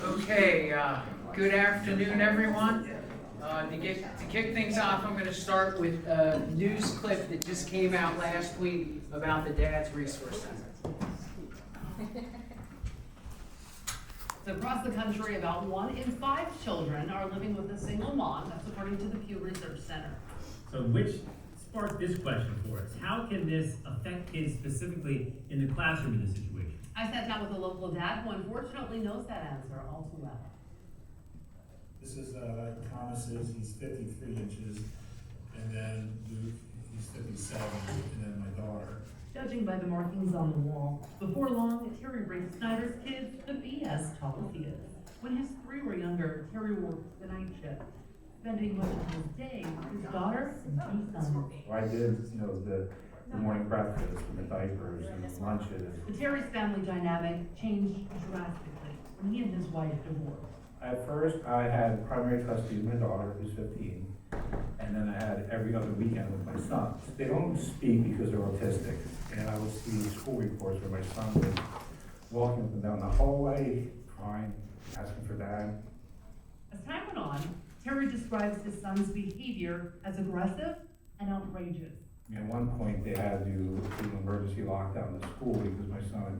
Okay, good afternoon, everyone. To kick things off, I'm going to start with a news clip that just came out last week about the Dad's Resource Center. So across the country, about 1 in 5 children are living with a single mom. That's according to the Pew Research Center. So which sparked this question for us. How can this affect kids specifically in the classroom in this situation? I sat down with a local dad who unfortunately knows that answer all too well. This is Thomas he's 53 inches, and then Luke, he's 57, and then my daughter. Judging by the markings on the wall, before long, Terry Ray Snyder's kids could be as tall as he is. When his 3 were younger, Terry worked the night shift, spending much of his day with his daughter and 2 sons. I did, the morning breakfast and the diapers and the lunches. But Terry's family dynamic changed drastically when he and his wife divorced. At first, I had primary custody of my daughter, who's 15, and then I had every other weekend with my sons. They don't speak because they're autistic, and I would see school reports where my son was walking up and down the hallway, crying, asking for dad. As time went on, Terry describes his son's behavior as aggressive and outrageous. At one point, they had to do an emergency lockdown in the school because my son had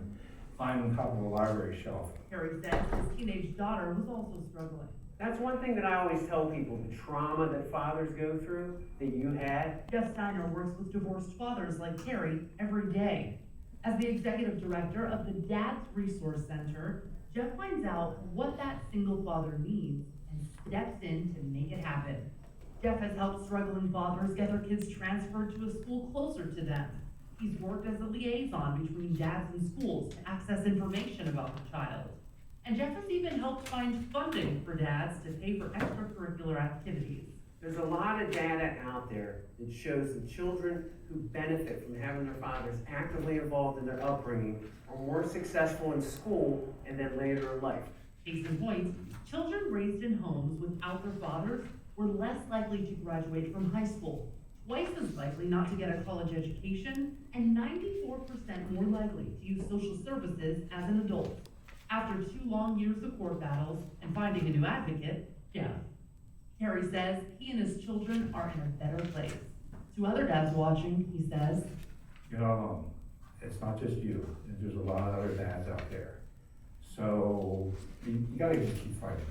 climbed on top of the library shelf. Terry says his teenage daughter was also struggling. That's one thing that I always tell people, the trauma that fathers go through, that you had. Jeff Steiner works with divorced fathers like Terry every day. As the executive director of the Dad's Resource Center, Jeff finds out what that single father needs and steps in to make it happen. Jeff has helped struggling fathers get their kids transferred to a school closer to them. He's worked as a liaison between dads and schools to access information about the child. And Jeff has even helped find funding for dads to pay for extracurricular activities. There's a lot of data out there that shows that children who benefit from having their fathers actively involved in their upbringing are more successful in school and then later in life. Case in point, children raised in homes without their fathers were less likely to graduate from high school, twice as likely not to get a college education, and 94% more likely to use social services as an adult. After 2 long years of court battles and finding a new advocate, Jeff, Terry says he and his children are in a better place. To other dads watching, he says, You're not alone. It's not just you. There's a lot of other dads out there. So you gotta just keep fighting.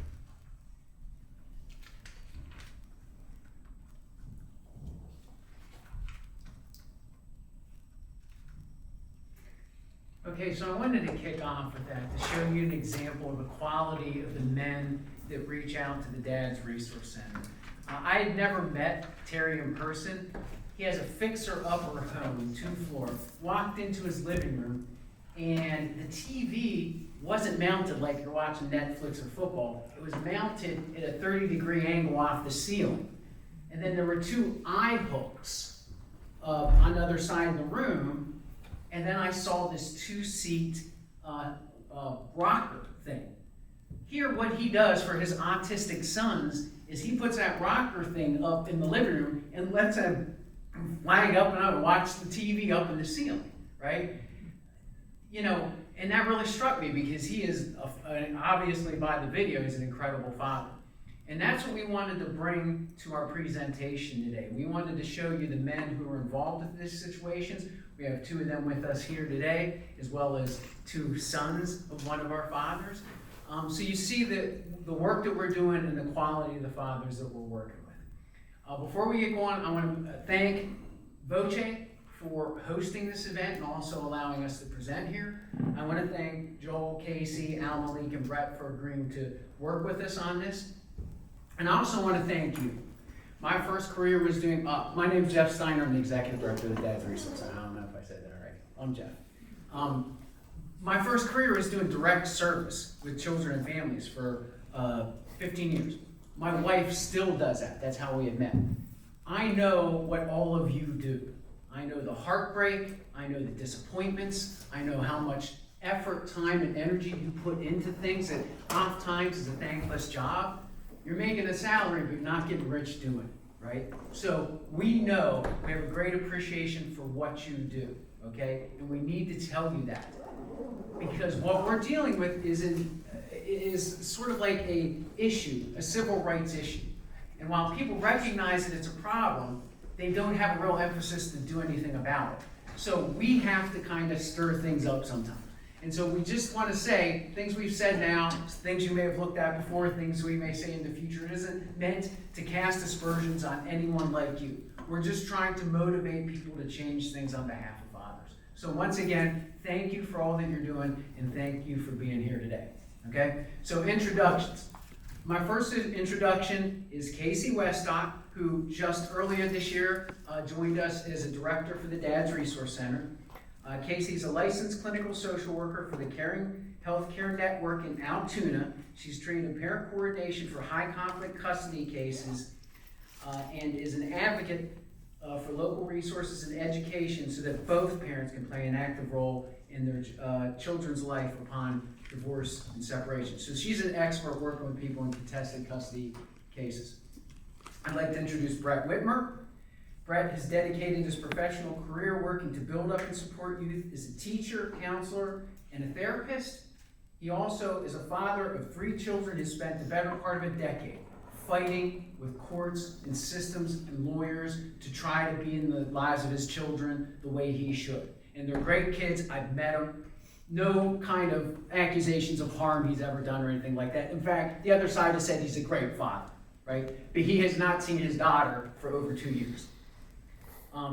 Okay, so I wanted to kick off with that to show you an example of the quality of the men that reach out to the Dad's Resource Center. I had never met Terry in person. He has a fixer-upper home, 2 floors. Walked into his living room, and the TV wasn't mounted like you're watching Netflix or football. It was mounted at a 30-degree angle off the ceiling. And then there were 2 eye hooks on the other side of the room. And then I saw this 2-seat rocker thing. Here, what he does for his autistic sons is he puts that rocker thing up in the living room and lets them flag up and out and watch the TV up in the ceiling, right? And that really struck me because he is, obviously by the video, he's an incredible father. And that's what we wanted to bring to our presentation today. We wanted to show you the men who are involved in these situations. We have 2 of them with us here today, as well as 2 sons of one of our fathers. So you see the work that we're doing and the quality of the fathers that we're working with. Before we get going, I want to thank Voce for hosting this event and also allowing us to present here. I want to thank Joel, Casey, Al Malik, and Brett for agreeing to work with us on this. And I also want to thank you. My first career was doing, my name's Jeff Steiner, I'm the executive director of the Dad's Resource Center. I don't know if I said that already. I'm Jeff. My first career was doing direct service with children and families for 15 years. My wife still does that. That's how we had met. I know what all of you do. I know the heartbreak. I know the disappointments. I know how much effort, time, and energy you put into things that oftentimes is a thankless job. You're making a salary, but not getting rich doing it, right? So we know, we have a great appreciation for what you do, okay? And we need to tell you that. Because what we're dealing with is sort of like a civil rights issue. And while people recognize that it's a problem, they don't have a real emphasis to do anything about it. So we have to kind of stir things up sometimes. And so we just want to say, things we've said now, things you may have looked at before, things we may say in the future, it isn't meant to cast aspersions on anyone like you. We're just trying to motivate people to change things on behalf of fathers. So once again, thank you for all that you're doing, and thank you for being here today. Okay? So introductions. My first introduction is Casey Westock, who just earlier this year joined us as a director for the Dad's Resource Center. Casey's a licensed clinical social worker for the Caring Healthcare Network in Altoona. She's trained in parent coordination for high conflict custody cases and is an advocate for local resources and education so that both parents can play an active role in their children's life upon divorce and separation. So she's an expert working with people in contested custody cases. I'd like to introduce Brett Whitmer. Brett has dedicated his professional career working to build up and support youth as a teacher, counselor, and a therapist. He also is a father of 3 children who spent the better part of a decade fighting with courts and systems and lawyers to try to be in the lives of his children the way he should. And they're great kids. I've met them. No kind of accusations of harm he's ever done or anything like that. In fact, the other side has said he's a great father, right? But he has not seen his daughter for over 2 years.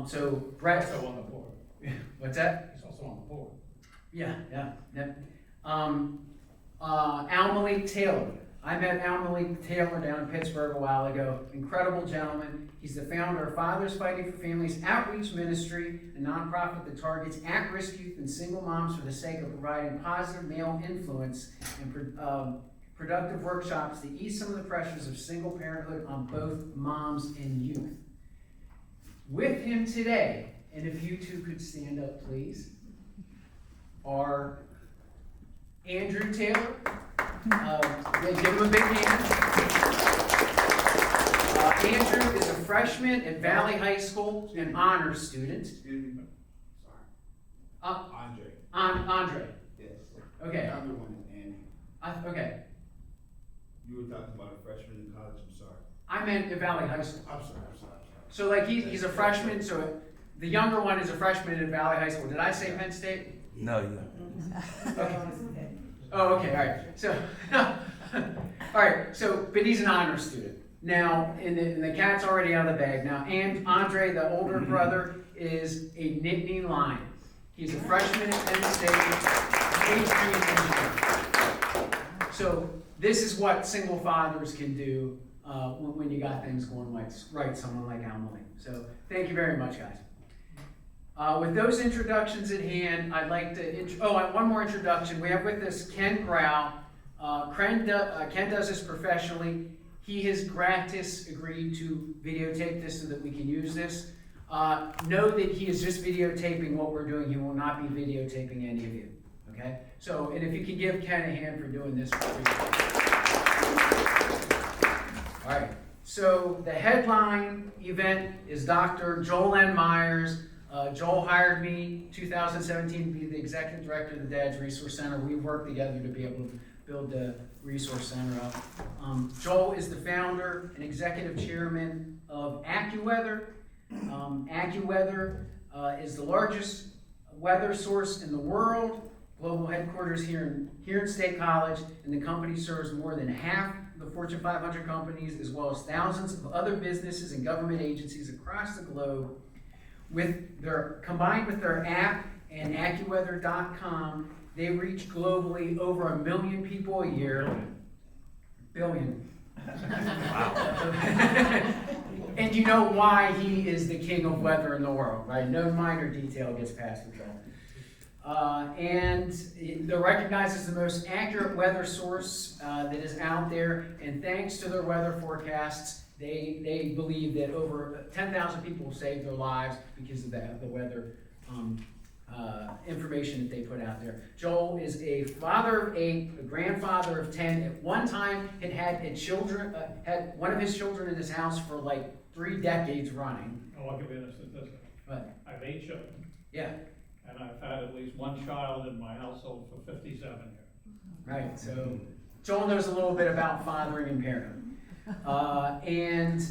So Brett. Also on the board. What's that? He's also on the board. Yeah. Al Malik Taylor. I met Al Malik Taylor down in Pittsburgh a while ago. Incredible gentleman. He's the founder of Fathers Fighting for Families Outreach Ministry, a nonprofit that targets at-risk youth and single moms for the sake of providing positive male influence and productive workshops to ease some of the pressures of single parenthood on both moms and youth. With him today, and if you two could stand up, please, are Andrew Taylor. Give him a big hand. Andrew is a freshman at Valley High School, an honors student. Excuse me. Sorry. Andre. Andre. Yes. Okay. The other one is Andy. Okay. You were talking about a freshman in college, I'm sorry. I meant at Valley High School. I'm sorry. So like he's a freshman, so the younger one is a freshman at Valley High School. Did I say Penn State? No, you don't. Okay. Oh, okay, all right. So, all right, so, but he's an honors student. Now, and the cat's already out of the bag. Now, and Andre, the older brother, is a Nittany Lion. He's a freshman at Penn State, PhD engineer. So, this is what single fathers can do when you got things going right, someone like Al Malik. So, thank you very much, guys. With those introductions at hand, I'd like to, one more introduction. We have with us Ken Grau. Ken does this professionally. He has gratis agreed to videotape this so that we can use this. Know that he is just videotaping what we're doing. He will not be videotaping any of you, okay? So, and if you could give Ken a hand for doing this. All right, so the headline event is Dr. Joel N. Myers. Joel hired me 2017 to be the executive director of the Dad's Resource Center. We've worked together to be able to build the Resource Center up. Joel is the founder and executive chairman of AccuWeather. AccuWeather is the largest weather source in the world. Global headquarters here in State College, and the company serves more than half the Fortune 500 companies, as well as thousands of other businesses and government agencies across the globe. Combined with their app and AccuWeather.com, they reach globally over 1 million people a year. Billion. Wow. And you know why he is the king of weather in the world, right? No minor detail gets past control. And they're recognized as the most accurate weather source that is out there, and thanks to their weather forecasts, they believe that over 10,000 people will save their lives because of the weather information that they put out there. Joel is a father of 8, a grandfather of 10. At one time, had one of his children in his house for like 3 decades running. Oh, I'll give you a statistic. But I have 8 children, yeah, and I've had at least 1 child in my household for 57 years. right. So Joel knows a little bit about fathering and parenting, and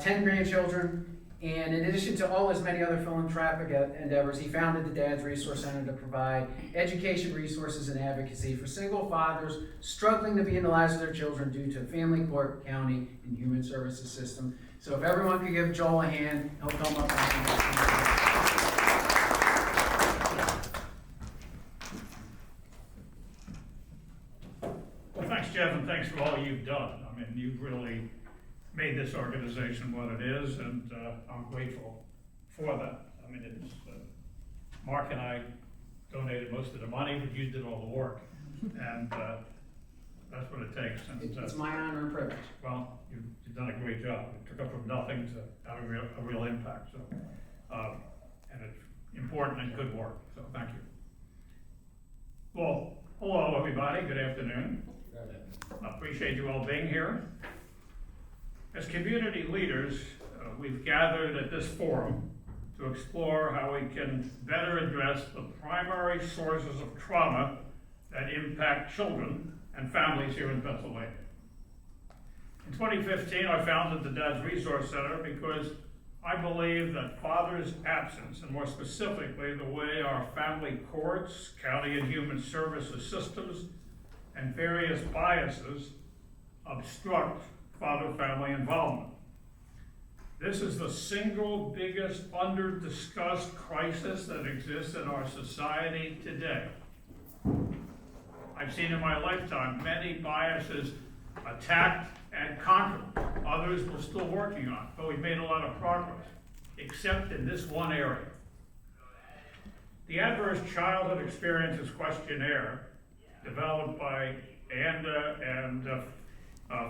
10 grandchildren. And in addition to all his many other philanthropic endeavors, he founded the Dad's Resource Center to provide education, resources, and advocacy for single fathers struggling to be in the lives of their children due to family court, county, and human services system. So if everyone could give Joel a hand, he'll come up and Well, thanks, Jeff, and thanks for all you've done. I mean, you've really made this organization what it is, and I'm grateful for that. I mean, it's, Mark and I donated most of the money, but you did all the work, and that's what it takes. And it's my honor and privilege. well, you've done a great job. You took up from nothing to have a real impact. So, and it's important and good work. So, thank you. Well, hello, everybody. Good afternoon. I appreciate you all being here. As community leaders, we've gathered at this forum to explore how we can better address the primary sources of trauma that impact children and families here in Pennsylvania. In 2015, I founded the Dad's Resource Center because I believe that father's absence, and more specifically the way our family courts, county and human services systems, and various biases obstruct father-family involvement. This is the single biggest under-discussed crisis that exists in our society today. I've seen in my lifetime many biases attacked and conquered. Others we're still working on, but we've made a lot of progress, except in this one area. The Adverse Childhood Experiences Questionnaire, developed by Anda and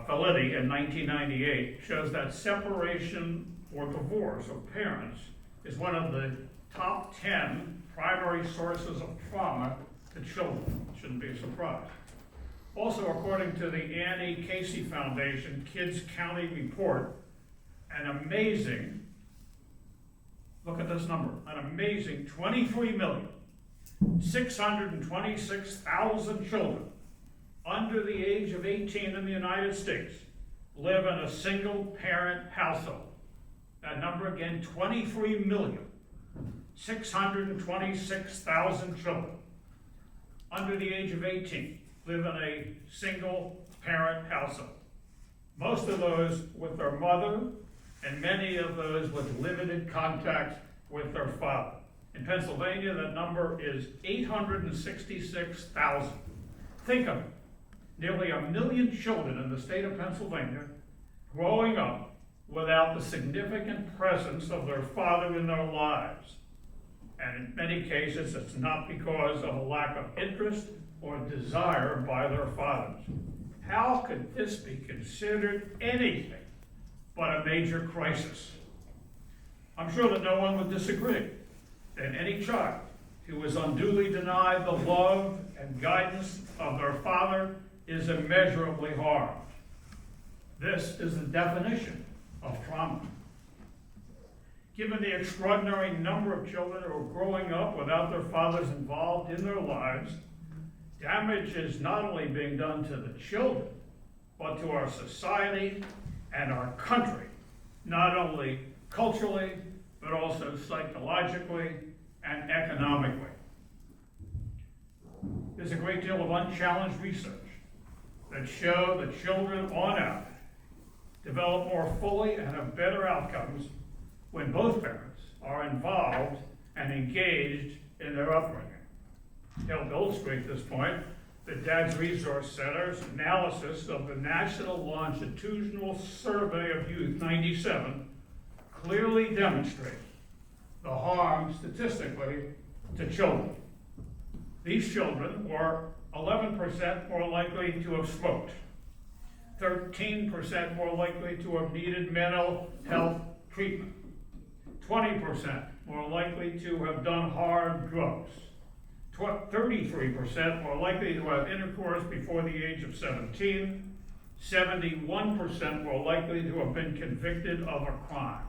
Felitti in 1998, shows that separation or divorce of parents is one of the top 10 primary sources of trauma to children. Shouldn't be a surprise. Also, according to the Annie Casey Foundation Kids County Report, an amazing, look at this number, an amazing 23,626,000 children under the age of 18 in the United States live in a single-parent household. That number again, 23,626,000 children under the age of 18 live in a single-parent household. Most of those with their mother, and many of those with limited contact with their father. In Pennsylvania, that number is 866,000. Think of it. Nearly 1 million children in the state of Pennsylvania growing up without the significant presence of their father in their lives. And in many cases, it's not because of a lack of interest or desire by their fathers. How could this be considered anything but a major crisis? I'm sure that no one would disagree that any child who is unduly denied the love and guidance of their father is immeasurably harmed. This is the definition of trauma. Given the extraordinary number of children who are growing up without their fathers involved in their lives, damage is not only being done to the children, but to our society and our country, not only culturally, but also psychologically and economically. There's a great deal of unchallenged research that show that children, on average, develop more fully and have better outcomes when both parents are involved and engaged in their upbringing. To help illustrate this point, the Dad's Resource Center's analysis of the National Longitudinal Survey of Youth, 97, clearly demonstrates the harm statistically to children. These children were 11% more likely to have smoked, 13% more likely to have needed mental health treatment, 20% more likely to have done hard drugs. 33% more likely to have intercourse before the age of 17. 71% more likely to have been convicted of a crime.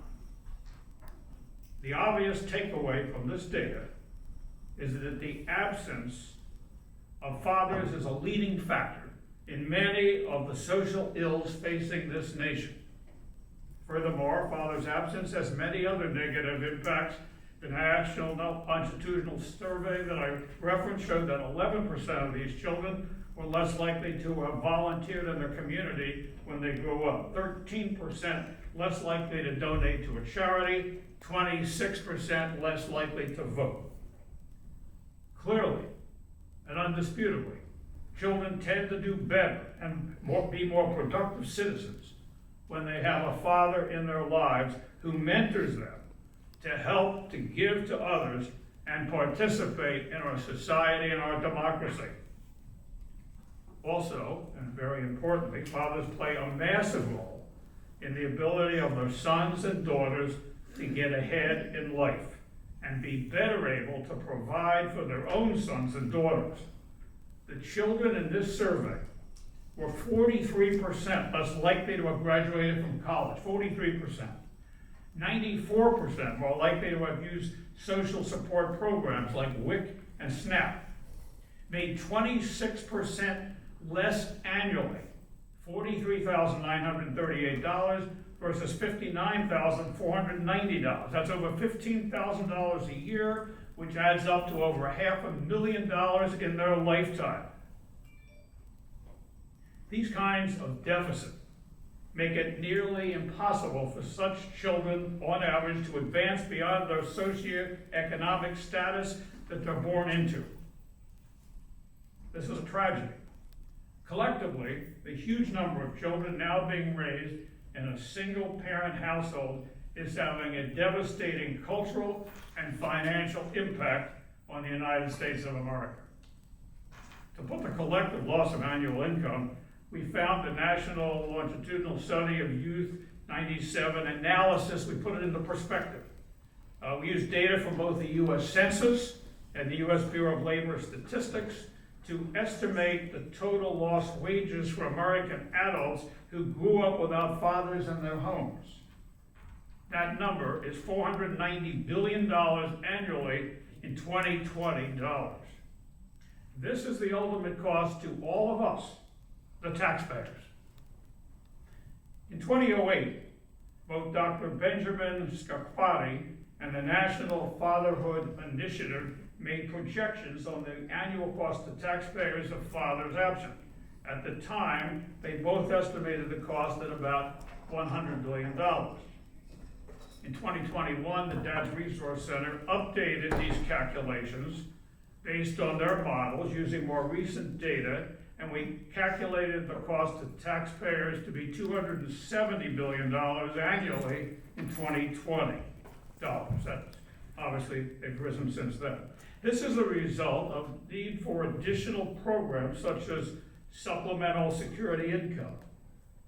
The obvious takeaway from this data is that the absence of fathers is a leading factor in many of the social ills facing this nation. Furthermore, father's absence has many other negative impacts. The National Longitudinal Survey that I referenced showed that 11% of these children were less likely to have volunteered in their community when they grew up. 13% less likely to donate to a charity, 26% less likely to vote. Clearly and undisputably, children tend to do better and be more productive citizens when they have a father in their lives who mentors them to help, to give to others, and participate in our society and our democracy. Also, and very importantly, fathers play a massive role in the ability of their sons and daughters to get ahead in life and be better able to provide for their own sons and daughters. The children in this survey were 43% less likely to have graduated from college, 43%. 94% more likely to have used social support programs like WIC and SNAP. Made 26% less annually, $43,938 versus $59,490. That's over $15,000 a year, which adds up to over $500,000 in their lifetime. These kinds of deficits make it nearly impossible for such children, on average, to advance beyond their socioeconomic status that they're born into. This is a tragedy. Collectively, the huge number of children now being raised in a single-parent household is having a devastating cultural and financial impact on the United States of America. To put the collective loss of annual income, we found the National Longitudinal Study of Youth 97 analysis, we put it into perspective. We used data from both the U.S. Census and the U.S. Bureau of Labor Statistics to estimate the total lost wages for American adults who grew up without fathers in their homes. That number is $490 billion annually in 2020 dollars. This is the ultimate cost to all of us, the taxpayers. In 2008, both Dr. Benjamin Scarpati and the National Fatherhood Initiative made projections on the annual cost to taxpayers of fathers absent. At the time, they both estimated the cost at about $100 billion. In 2021, the Dad's Resource Center updated these calculations based on their models using more recent data, and we calculated the cost to taxpayers to be $270 billion annually in 2020 dollars. That's obviously, they've risen since then. This is a result of need for additional programs such as supplemental security income,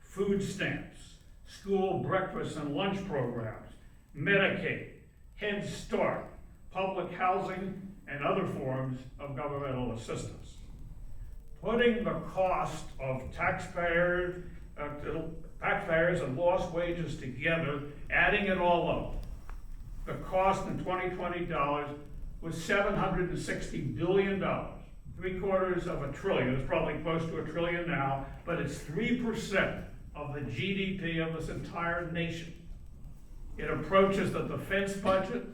food stamps, school breakfast and lunch programs, Medicaid, Head Start, public housing, and other forms of governmental assistance. Putting the cost of taxpayers and lost wages together, adding it all up, the cost in 2020 dollars was $760 billion, $750 billion. It's probably close to $1 trillion now, but it's 3% of the GDP of this entire nation. It approaches the defense budget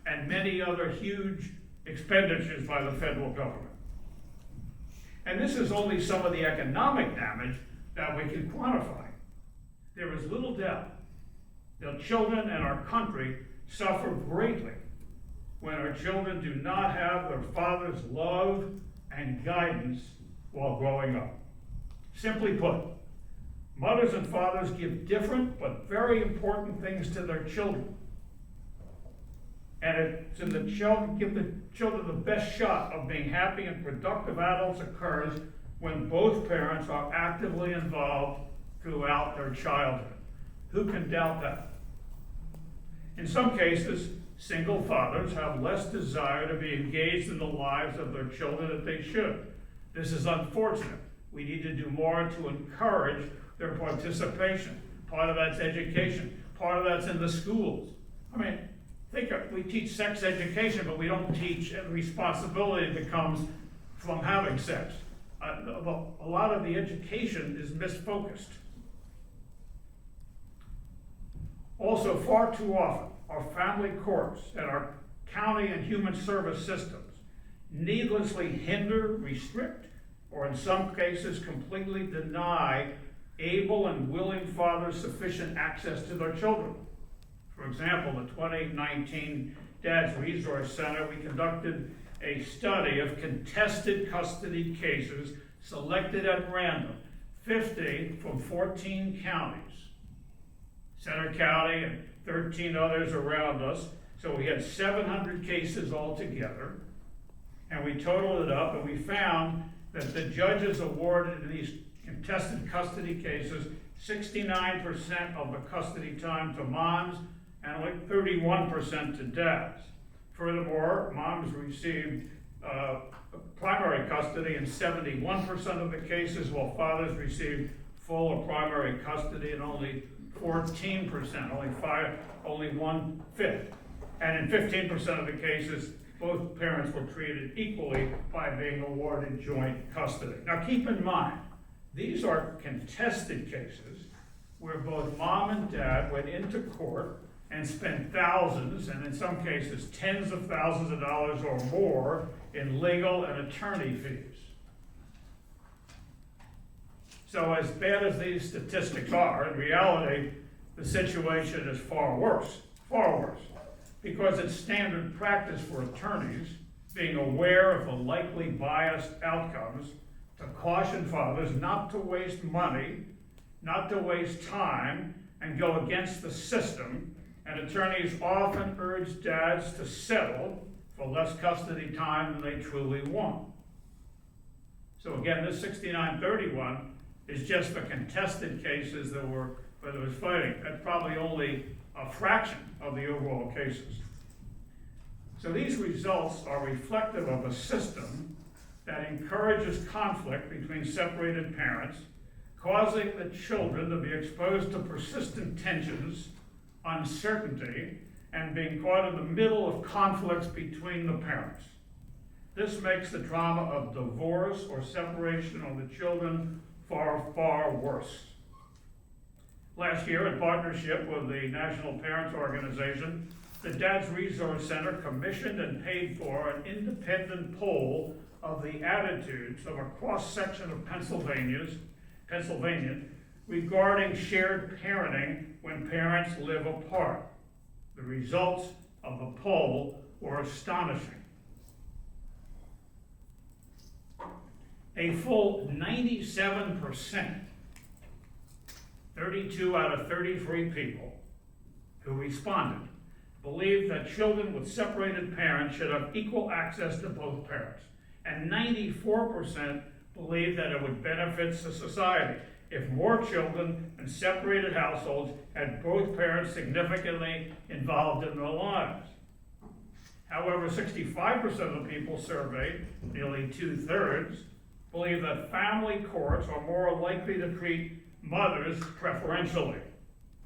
and many other huge expenditures by the federal government. And this is only some of the economic damage that we can quantify. There is little doubt that children in our country suffer greatly when our children do not have their father's love and guidance while growing up. Simply put, mothers and fathers give different but very important things to their children. And it's in the children, give the children the best shot of being happy and productive adults occurs when both parents are actively involved throughout their childhood. Who can doubt that? In some cases, single fathers have less desire to be engaged in the lives of their children than they should. This is unfortunate. We need to do more to encourage their participation. Part of that's education. Part of that's in the schools. I mean, we teach sex education, but we don't teach the responsibility that comes from having sex. A lot of the education is misfocused. Also, far too often, our family courts and our county and human service systems needlessly hinder, restrict, or in some cases completely deny able and willing fathers sufficient access to their children. For example, the 2019 Dad's Resource Center, we conducted a study of contested custody cases selected at random, 50 from 14 counties. Center County and 13 others around us. So we had 700 cases altogether, and we totaled it up, and we found that the judges awarded in these contested custody cases 69% of the custody time to moms and like 31% to dads. Furthermore, moms received primary custody in 71% of the cases, while fathers received full or primary custody in only 14%, only 1/5. And in 15% of the cases, both parents were treated equally by being awarded joint custody. Now keep in mind, these are contested cases where both mom and dad went into court and spent thousands, and in some cases tens of thousands of dollars or more in legal and attorney fees. So as bad as these statistics are, in reality, the situation is far worse, because it's standard practice for attorneys, being aware of the likely biased outcomes, to caution fathers not to waste money, not to waste time, and go against the system. And attorneys often urge dads to settle for less custody time than they truly want. So again, this 69-31 is just for contested cases where there was fighting. That's probably only a fraction of the overall cases. So these results are reflective of a system that encourages conflict between separated parents, causing the children to be exposed to persistent tensions, uncertainty, and being caught in the middle of conflicts between the parents. This makes the trauma of divorce or separation of the children far, far worse. Last year, in partnership with the National Parents Organization, the Dad's Resource Center commissioned and paid for an independent poll of the attitudes of a cross-section of Pennsylvania regarding shared parenting when parents live apart. The results of the poll were astonishing. A full 97%, 32 out of 33 people who responded, believed that children with separated parents should have equal access to both parents. And 94% believed that it would benefit society if more children in separated households had both parents significantly involved in their lives. However, 65% of the people surveyed, nearly 2/3, believe that family courts are more likely to treat mothers preferentially.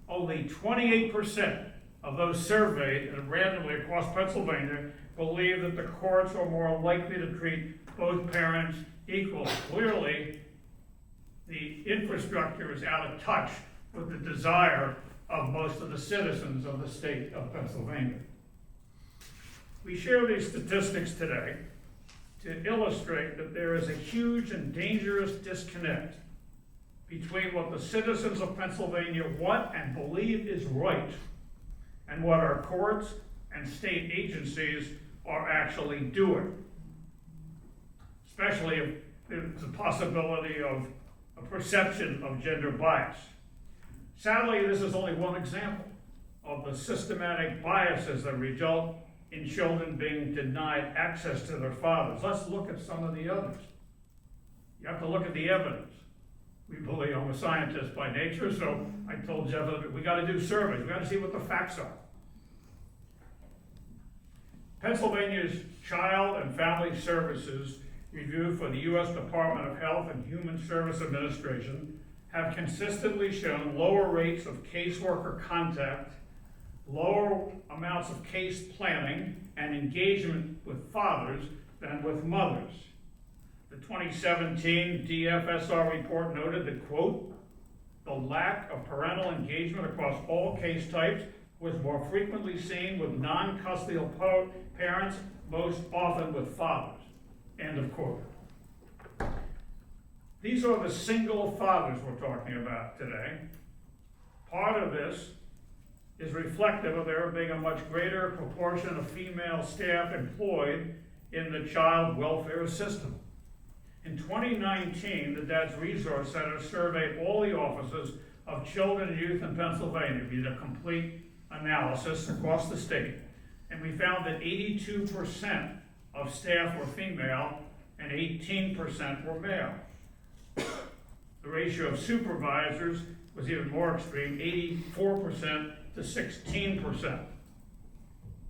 Only 28% of those surveyed and randomly across Pennsylvania believe that the courts are more likely to treat both parents equally. Clearly, the infrastructure is out of touch with the desire of most of the citizens of the state of Pennsylvania. We share these statistics today to illustrate that there is a huge and dangerous disconnect between what the citizens of Pennsylvania want and believe is right and what our courts and state agencies are actually doing, especially if there's a possibility of a perception of gender bias. Sadly, this is only one example of the systematic biases that result in children being denied access to their fathers. Let's look at some of the others. You have to look at the evidence. We believe I'm a scientist by nature, so I told Jeff that we got to do surveys. We got to see what the facts are. Pennsylvania's Child and Family Services review for the U.S. Department of Health and Human Service Administration have consistently shown lower rates of caseworker contact, lower amounts of case planning and engagement with fathers than with mothers. The 2017 DFSR report noted that, quote, the lack of parental engagement across all case types was more frequently seen with non-custodial parents, most often with fathers, end of quote. These are the single fathers we're talking about today. Part of this is reflective of there being a much greater proportion of female staff employed in the child welfare system. In 2019, the Dad's Resource Center surveyed all the offices of children and youth in Pennsylvania. We did a complete analysis across the state, and we found that 82% of staff were female and 18% were male. The ratio of supervisors was even more extreme, 84% to 16%.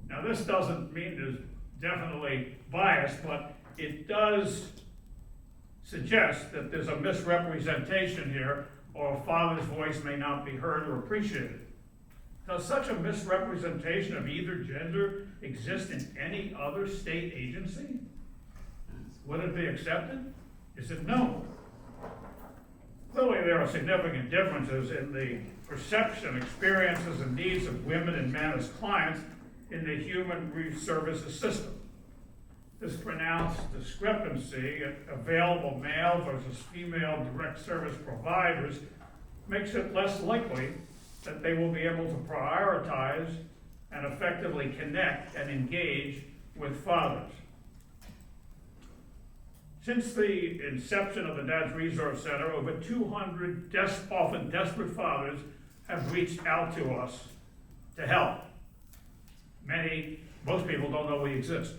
Now, this doesn't mean there's definitely bias, but it does suggest that there's a misrepresentation here, or a father's voice may not be heard or appreciated. Does such a misrepresentation of either gender exist in any other state agency? Would it be accepted? Is it known? Clearly, there are significant differences in the perception, experiences, and needs of women and men as clients in the human services system. This pronounced discrepancy in available male versus female direct service providers makes it less likely that they will be able to prioritize and effectively connect and engage with fathers. Since the inception of the Dad's Resource Center, over 200 often desperate fathers have reached out to us to help. Most people don't know we exist.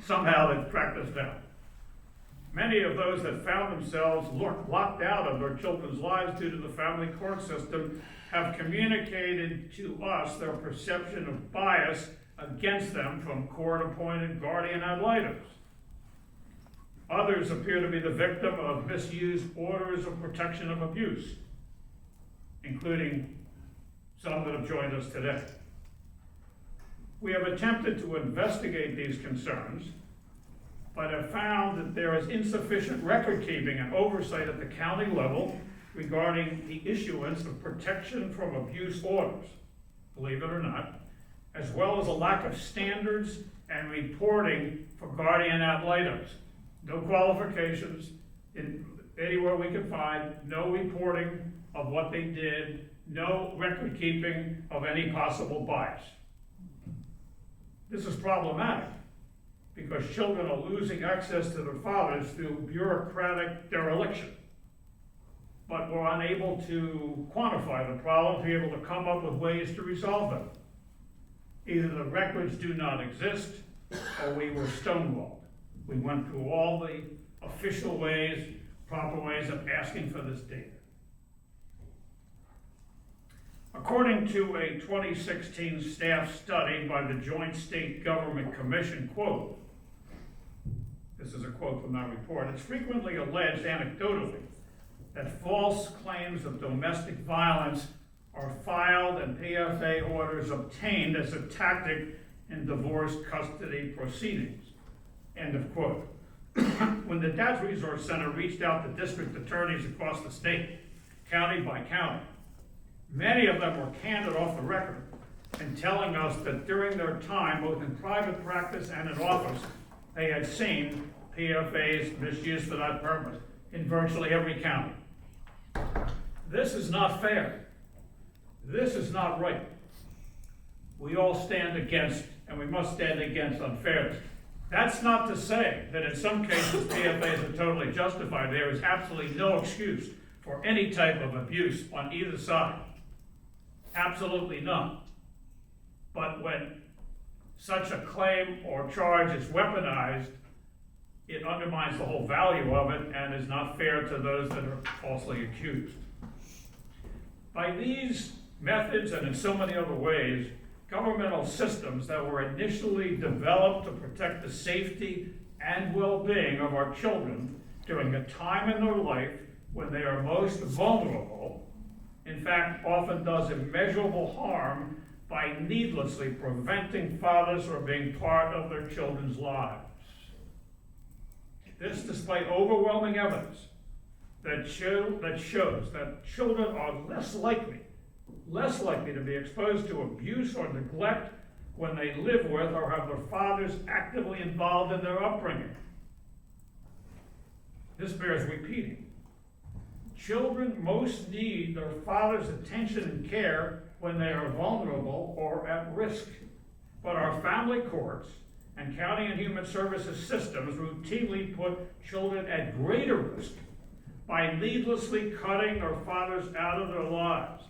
Somehow they've tracked us down. Many of those that found themselves locked out of their children's lives due to the family court system have communicated to us their perception of bias against them from court-appointed guardian ad litem. Others appear to be the victim of misused orders of protection of abuse, including some that have joined us today. We have attempted to investigate these concerns, but have found that there is insufficient record keeping and oversight at the county level regarding the issuance of protection from abuse orders, believe it or not, as well as a lack of standards and reporting for guardian ad litems. No qualifications anywhere we can find, no reporting of what they did, no record keeping of any possible bias. This is problematic because children are losing access to their fathers through bureaucratic dereliction. But we're unable to quantify the problem, to be able to come up with ways to resolve them. Either the records do not exist or we were stonewalled. We went through all the official ways, proper ways of asking for this data. According to a 2016 staff study by the Joint State Government Commission, quote, this is a quote from that report, it's frequently alleged anecdotally that false claims of domestic violence are filed and PFA orders obtained as a tactic in divorce custody proceedings, end of quote. When the Dad's Resource Center reached out to district attorneys across the state, county by county, many of them were candid off the record in telling us that during their time, both in private practice and in office, they had seen PFAs misused for that purpose in virtually every county. This is not fair. This is not right. We all stand against, and we must stand against unfairness. That's not to say that in some cases PFAs are totally justified. There is absolutely no excuse for any type of abuse on either side. Absolutely none. But when such a claim or charge is weaponized, it undermines the whole value of it and is not fair to those that are falsely accused. By these methods and in so many other ways, governmental systems that were initially developed to protect the safety and well-being of our children during a time in their life when they are most vulnerable, in fact, often does immeasurable harm by needlessly preventing fathers from being part of their children's lives. This despite overwhelming evidence that shows that children are less likely to be exposed to abuse or neglect when they live with or have their fathers actively involved in their upbringing. This bears repeating. Children most need their father's attention and care when they are vulnerable or at risk. But our family courts and county and human services systems routinely put children at greater risk by needlessly cutting their fathers out of their lives.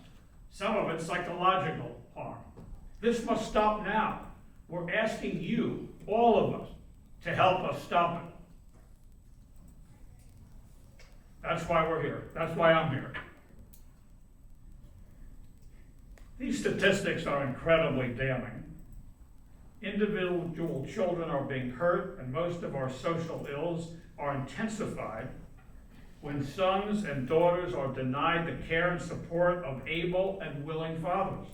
Some of it psychological harm. This must stop now. We're asking you, all of us, to help us stop it. That's why we're here. That's why I'm here. These statistics are incredibly damning. Individual children are being hurt, and most of our social ills are intensified when sons and daughters are denied the care and support of able and willing fathers.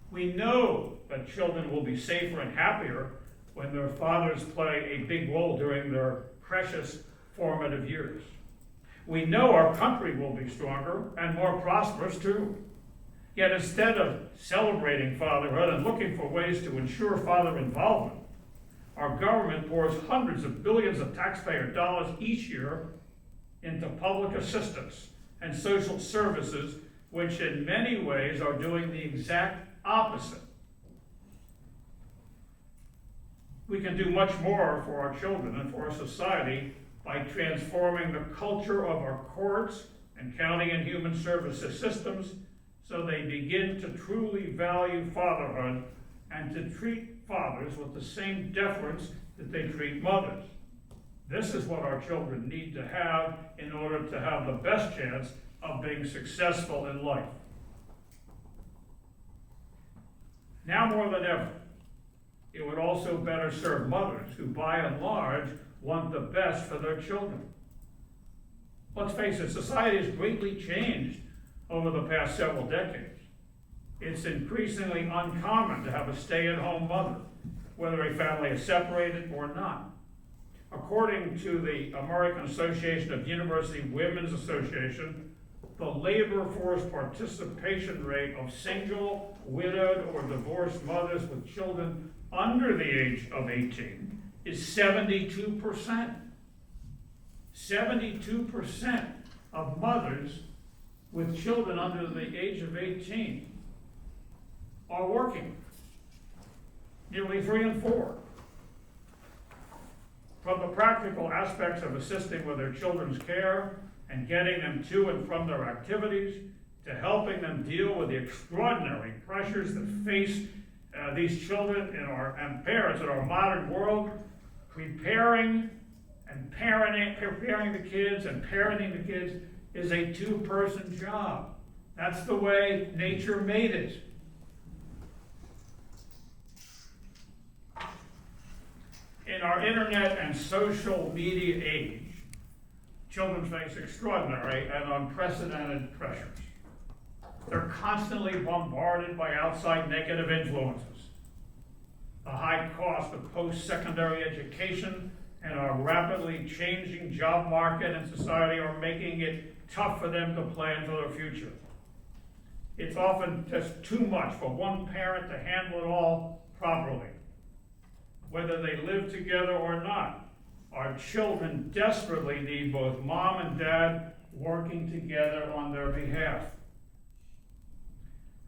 We know that children will be safer and happier when their fathers play a big role during their precious formative years. We know our country will be stronger and more prosperous too. Yet instead of celebrating fatherhood and looking for ways to ensure father involvement, our government pours hundreds of billions of taxpayer dollars each year into public assistance and social services, which in many ways are doing the exact opposite. We can do much more for our children and for our society by transforming the culture of our courts and county and human services systems so they begin to truly value fatherhood and to treat fathers with the same deference that they treat mothers. This is what our children need to have in order to have the best chance of being successful in life. Now more than ever, it would also better serve mothers who, by and large, want the best for their children. Let's face it, society has greatly changed over the past several decades. It's increasingly uncommon to have a stay-at-home mother, whether a family is separated or not. According to the American Association of University Women's Association, the labor force participation rate of single, widowed, or divorced mothers with children under the age of 18 is 72%. 72% of mothers with children under the age of 18 are working. Nearly 3 in 4. From the practical aspects of assisting with their children's care and getting them to and from their activities, to helping them deal with the extraordinary pressures that face these children and parents in our modern world, preparing the kids and parenting the kids is a two-person job. That's the way nature made it. In our internet and social media age, children face extraordinary and unprecedented pressures. They're constantly bombarded by outside negative influences. The high cost of post-secondary education and our rapidly changing job market and society are making it tough for them to plan for their future. It's often just too much for one parent to handle it all properly. Whether they live together or not, our children desperately need both mom and dad working together on their behalf.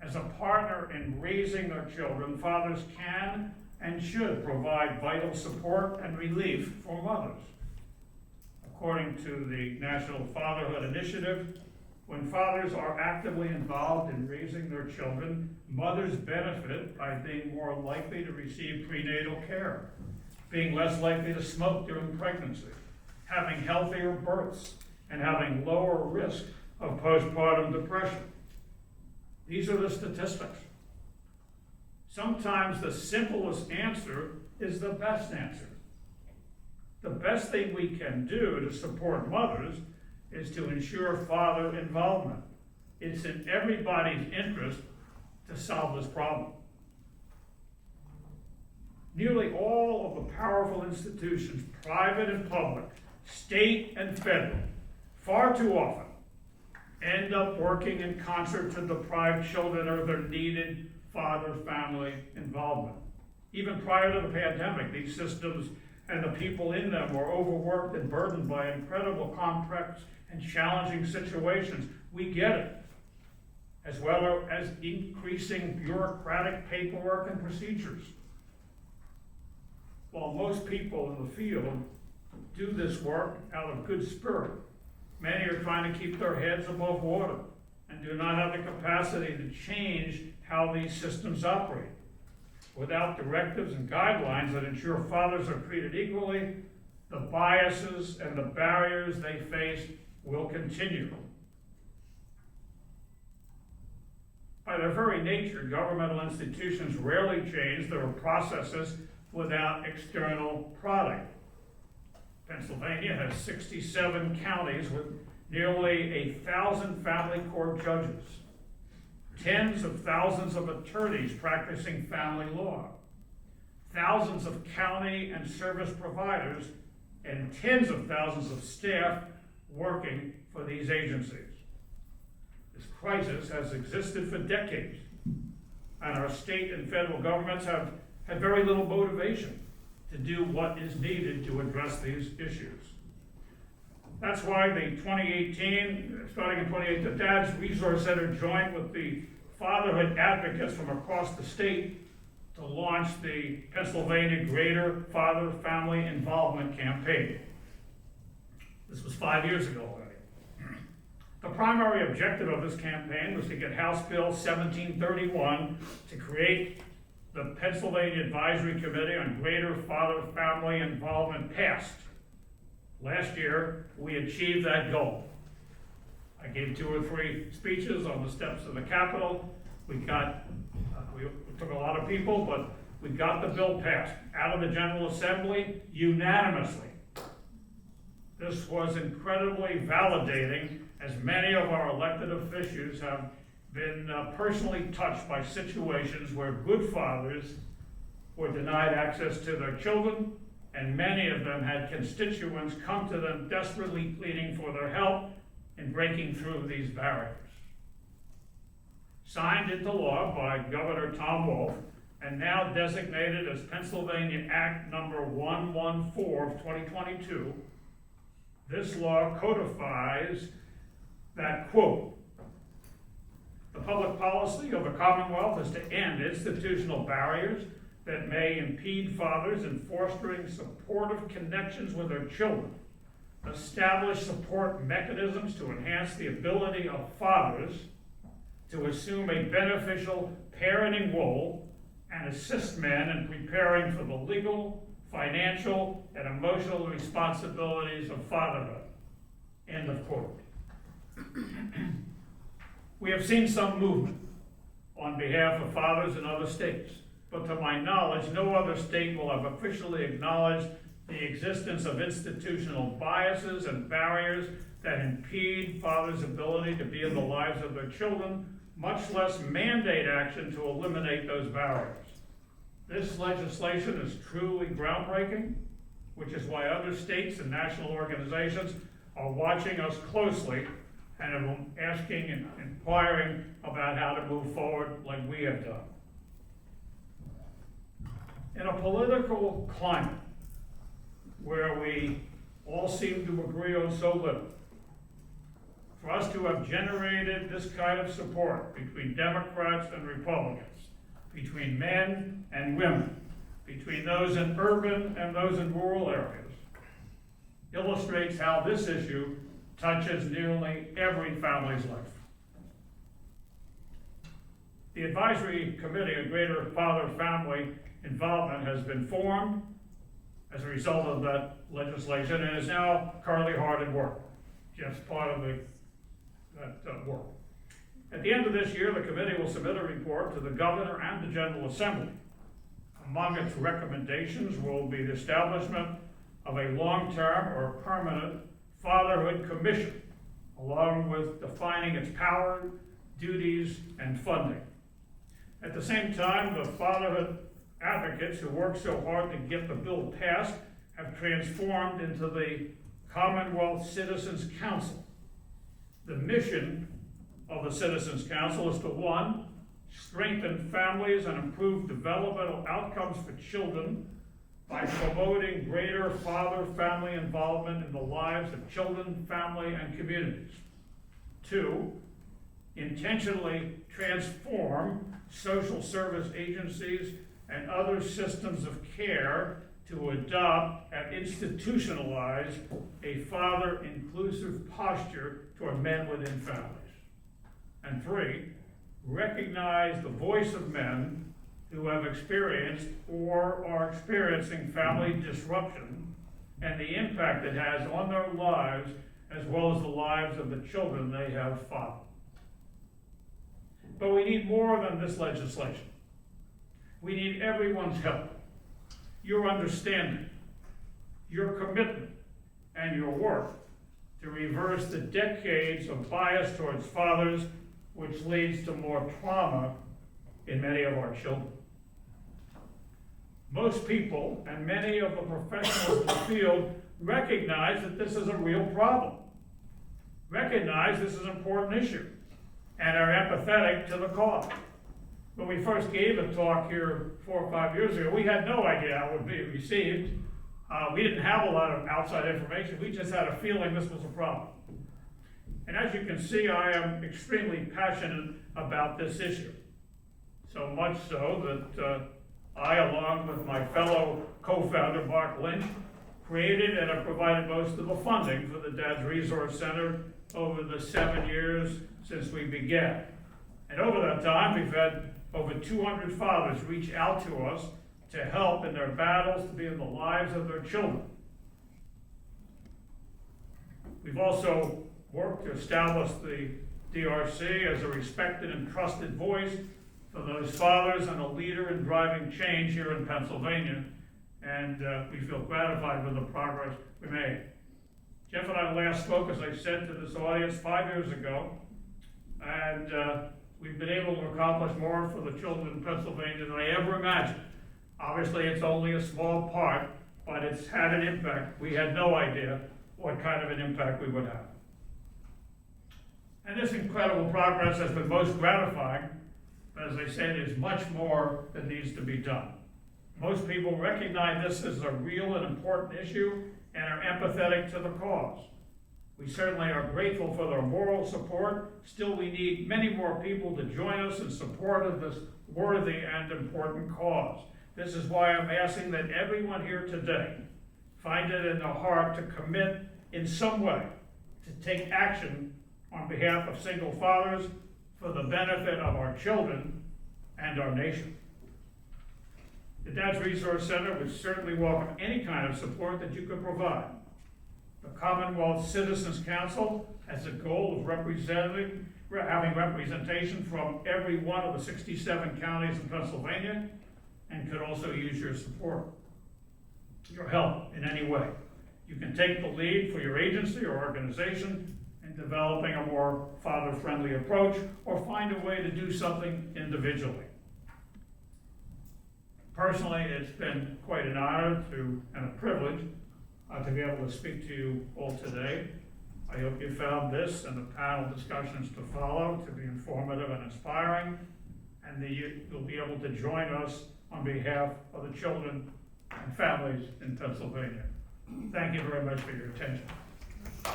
As a partner in raising their children, fathers can and should provide vital support and relief for mothers. According to the National Fatherhood Initiative, when fathers are actively involved in raising their children, mothers benefit by being more likely to receive prenatal care, being less likely to smoke during pregnancy, having healthier births, and having lower risk of postpartum depression. These are the statistics. Sometimes the simplest answer is the best answer. The best thing we can do to support mothers is to ensure father involvement. It's in everybody's interest to solve this problem. Nearly all of the powerful institutions, private and public, state and federal, far too often end up working in concert to deprive children of their needed father-family involvement. Even prior to the pandemic, these systems and the people in them were overworked and burdened by incredible complex and challenging situations. We get it. As well as increasing bureaucratic paperwork and procedures. While most people in the field do this work out of good spirit, many are trying to keep their heads above water and do not have the capacity to change how these systems operate. Without directives and guidelines that ensure fathers are treated equally, the biases and the barriers they face will continue. By their very nature, governmental institutions rarely change their processes without external prodding. Pennsylvania has 67 counties with nearly 1,000 family court judges, tens of thousands of attorneys practicing family law, thousands of county and service providers, and tens of thousands of staff working for these agencies. This crisis has existed for decades, and our state and federal governments have had very little motivation to do what is needed to address these issues. That's why the 2018, starting in 2018, the Dad's Resource Center joined with the fatherhood advocates from across the state to launch the Pennsylvania Greater Father Family Involvement Campaign. This was 5 years ago already. The primary objective of this campaign was to get House Bill 1731 to create the Pennsylvania Advisory Committee on Greater Father Family Involvement passed. Last year, we achieved that goal. I gave 2 or 3 speeches on the steps of the Capitol. We took a lot of people, but we got the bill passed out of the General Assembly unanimously. This was incredibly validating, as many of our elected officials have been personally touched by situations where good fathers were denied access to their children, and many of them had constituents come to them desperately pleading for their help in breaking through these barriers. Signed into law by Governor Tom Wolf, and now designated as Pennsylvania Act Number 114 of 2022, this law codifies that, quote, the public policy of the Commonwealth is to end institutional barriers that may impede fathers in fostering supportive connections with their children, establish support mechanisms to enhance the ability of fathers to assume a beneficial parenting role, and assist men in preparing for the legal, financial, and emotional responsibilities of fatherhood. End of quote. We have seen some movement on behalf of fathers in other states, but to my knowledge, no other state will have officially acknowledged the existence of institutional biases and barriers that impede fathers' ability to be in the lives of their children, much less mandate action to eliminate those barriers. This legislation is truly groundbreaking, which is why other states and national organizations are watching us closely and are asking and inquiring about how to move forward like we have done. In a political climate where we all seem to agree on so little, for us to have generated this kind of support between Democrats and Republicans, between men and women, between those in urban and those in rural areas, illustrates how this issue touches nearly every family's life. The Advisory Committee on Greater Father-Family Involvement has been formed as a result of that legislation and is now currently hard at work. Jeff's part of that work. At the end of this year, the committee will submit a report to the governor and the General Assembly. Among its recommendations will be the establishment of a long-term or permanent fatherhood commission, along with defining its power, duties, and funding. At the same time, the fatherhood advocates who worked so hard to get the bill passed have transformed into the Commonwealth Citizens Council. The mission of the Citizens Council is to, one, strengthen families and improve developmental outcomes for children by promoting greater father-family involvement in the lives of children, family, and communities. Two, intentionally transform social service agencies and other systems of care to adopt and institutionalize a father-inclusive posture toward men within families. And three, recognize the voice of men who have experienced or are experiencing family disruption and the impact it has on their lives as well as the lives of the children they have fathered. But we need more than this legislation. We need everyone's help, your understanding, your commitment, and your work to reverse the decades of bias towards fathers, which leads to more trauma in many of our children. Most people and many of the professionals in the field recognize that this is a real problem, recognize this is an important issue, and are empathetic to the cause. When we first gave a talk here 4 or 5 years ago, we had no idea how it would be received. We didn't have a lot of outside information. We just had a feeling this was a problem. And as you can see, I am extremely passionate about this issue. So much so that I, along with my fellow co-founder, Mark Lynch, created and have provided most of the funding for the Dad's Resource Center over the 7 years since we began. And over that time, we've had over 200 fathers reach out to us to help in their battles to be in the lives of their children. We've also worked to establish the DRC as a respected and trusted voice for those fathers and a leader in driving change here in Pennsylvania. And we feel gratified with the progress we made. Jeff and I last spoke, as I said, to this audience 5 years ago. And we've been able to accomplish more for the children in Pennsylvania than I ever imagined. Obviously, it's only a small part, but it's had an impact. We had no idea what kind of an impact we would have. And this incredible progress has been most gratifying. But as I say, there's much more that needs to be done. Most people recognize this as a real and important issue and are empathetic to the cause. We certainly are grateful for their moral support. Still, we need many more people to join us in support of this worthy and important cause. This is why I'm asking that everyone here today find it in their heart to commit in some way to take action on behalf of single fathers for the benefit of our children and our nation. The Dad's Resource Center would certainly welcome any kind of support that you could provide. The Commonwealth Citizens Council has a goal of having representation from every one of the 67 counties in Pennsylvania, and could also use your support, your help in any way. You can take the lead for your agency or organization in developing a more father-friendly approach, or find a way to do something individually. Personally, it's been quite an honor and a privilege to be able to speak to you all today. I hope you found this and the panel discussions to follow to be informative and inspiring, and that you'll be able to join us on behalf of the children and families in Pennsylvania. Thank you very much for your attention. All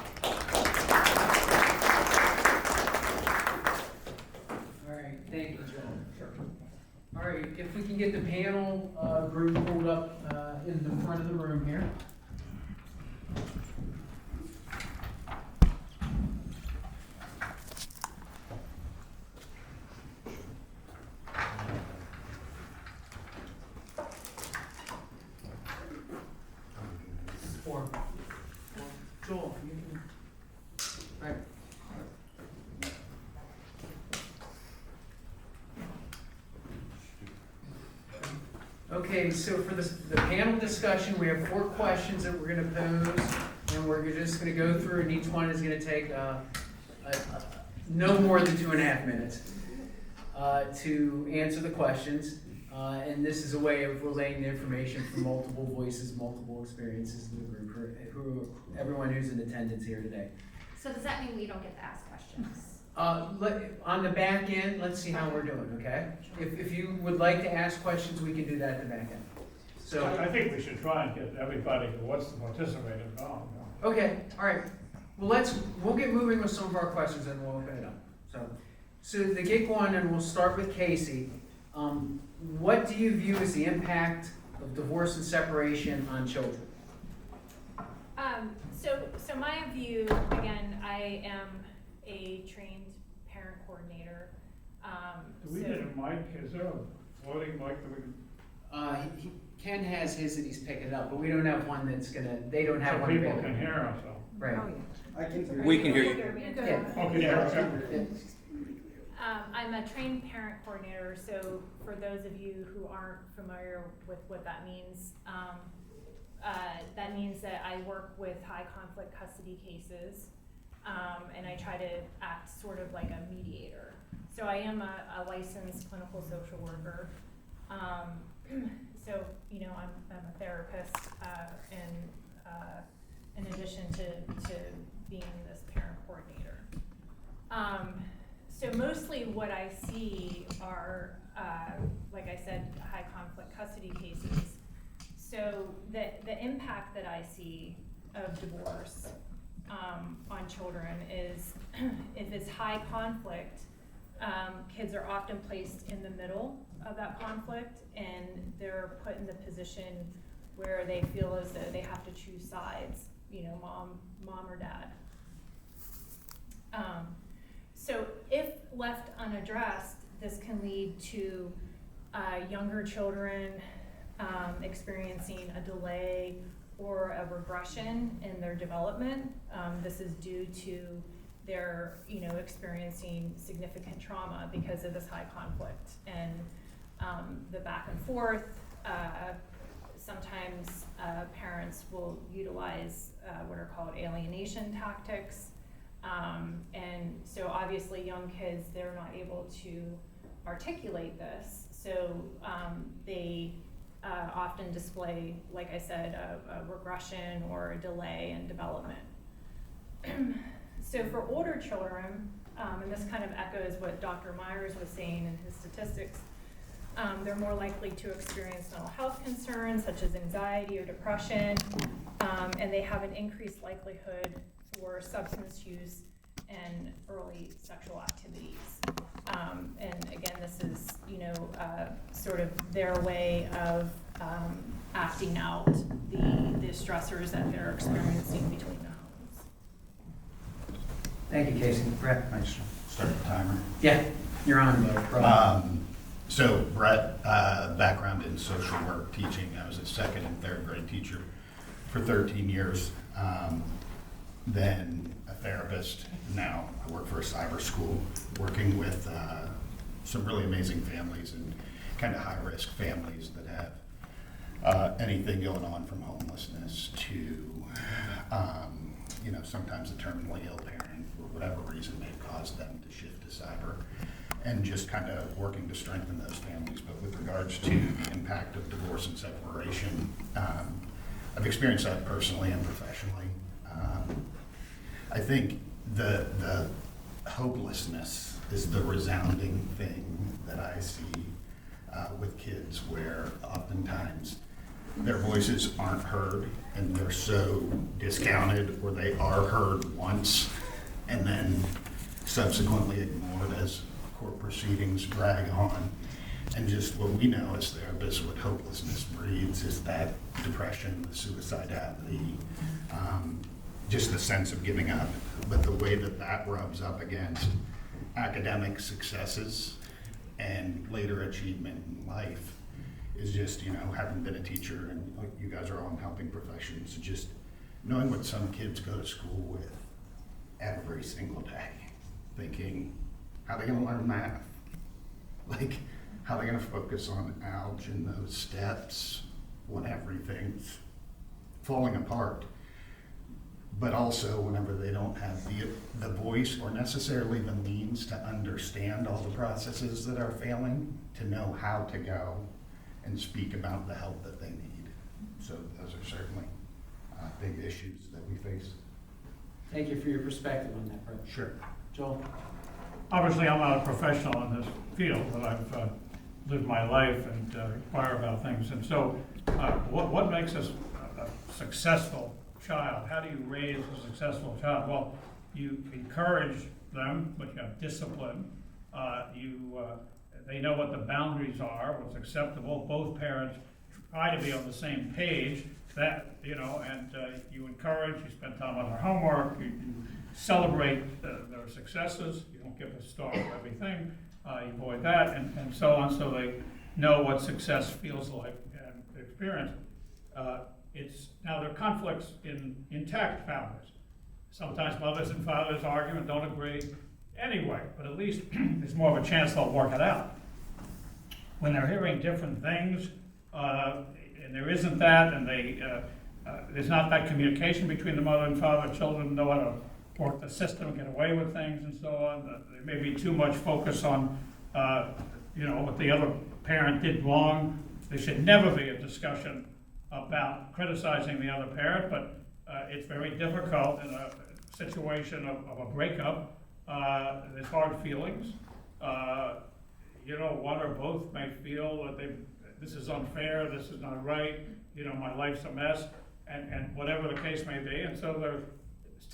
right, thank you, Joe. Sure. All right, if we can get the panel group pulled up in the front of the room here. Joel, you can, right. Okay, so for the panel discussion, we have 4 questions that we're gonna pose, and we're just gonna go through, and each one is gonna take, no more than 2.5 minutes, to answer the questions. And this is a way of relaying the information from multiple voices, multiple experiences in the group, everyone who's in attendance here today. So does that mean we don't get to ask questions? On the back end, let's see how we're doing, okay? If you would like to ask questions, we can do that at the back end. So, I think we should try and get everybody who wants to participate involved. okay, all right. Well, we'll get moving with some of our questions and we'll open it up. So the gig one, and we'll start with Casey. What do you view as the impact of divorce and separation on children? So my view, again, I am a trained parent coordinator. Do we get a mic? Is there a floating mic that we can? Ken has his that he's picking up, but we don't have one that's they don't have So one people available. can hear us. So. Right. I can hear We can hear you. Yeah. Okay, yeah, okay. I'm a trained parent coordinator, so for those of you who aren't familiar with what that means that I work with high conflict custody cases, and I try to act sort of like a mediator. So I am a licensed clinical social worker. So, you know, I'm a therapist, in addition to being this parent coordinator. So mostly what I see are, like I said, high conflict custody cases. So the impact that I see of divorce on children is if it's high conflict, kids are often placed in the middle of that conflict, and they're put in the position where they feel as though they have to choose sides, you know, mom or dad. So if left unaddressed, this can lead to younger children experiencing a delay or a regression in their development. This is due to their, you know, experiencing significant trauma because of this high conflict and the back and forth. Sometimes parents will utilize what are called alienation tactics. And so obviously young kids, they're not able to articulate this. So they often display, like I said, a regression or a delay in development. So for older children, and this kind of echoes what Dr. Myers was saying in his statistics, they're more likely to experience mental health concerns such as anxiety or depression, and they have an increased likelihood for substance use and early sexual activities. And again, this is, you know, sort of their way of acting out the stressors that they're experiencing between the homes. Thank you, Casey. Brett? I just start the timer. Yeah, you're on, bro. So Brett, background in social work teaching. I was a 2nd and 3rd grade teacher for 13 years. Then a therapist. Now I work for a cyber school, working with some really amazing families and kind of high-risk families that have anything going on from homelessness to, you know, sometimes a terminally ill parent, for whatever reason may cause them to shift to cyber, and just kind of working to strengthen those families. But with regards to the impact of divorce and separation, I've experienced that personally and professionally. I think the hopelessness is the resounding thing that I see with kids, where oftentimes their voices aren't heard and they're so discounted, or they are heard once and then subsequently ignored as court proceedings drag on. And just what we know as therapists, what hopelessness breeds is that depression, the suicidality, just the sense of giving up. But the way that that rubs up against academic successes and later achievement in life is just, you know, having been a teacher, and like you guys are all in helping professions, just knowing what some kids go to school with every single day, thinking, how are they gonna learn math? Like, how they're gonna focus on Alge and those steps when everything's falling apart. But also whenever they don't have the voice or necessarily the means to understand all the processes that are failing, to know how to go and speak about the help that they need. So those are certainly big issues that we face. Thank you for your perspective on that, brother. Sure. Joel? Obviously, I'm not a professional in this field, but I've lived my life and inquire about things. And so, what makes us a successful child? How do you raise a successful child? Well, you encourage them, but you have discipline. They know what the boundaries are, what's acceptable. Both parents try to be on the same page. That, and you encourage, you spend time on their homework, you celebrate their successes, you don't give a star for everything, you avoid that, and so on, so they know what success feels like and experience. Now there are conflicts in intact families. Sometimes mothers and fathers argue and don't agree anyway, but at least there's more of a chance they'll work it out. When they're hearing different things, and there isn't that, and there's not that communication between the mother and father, children know how to work the system, get away with things and so on. There may be too much focus on, what the other parent did wrong. There should never be a discussion about criticizing the other parent, but it's very difficult in a situation of a breakup. There's hard feelings. One or both may feel that this is unfair, this is not right, my life's a mess, and whatever the case may be. And so they're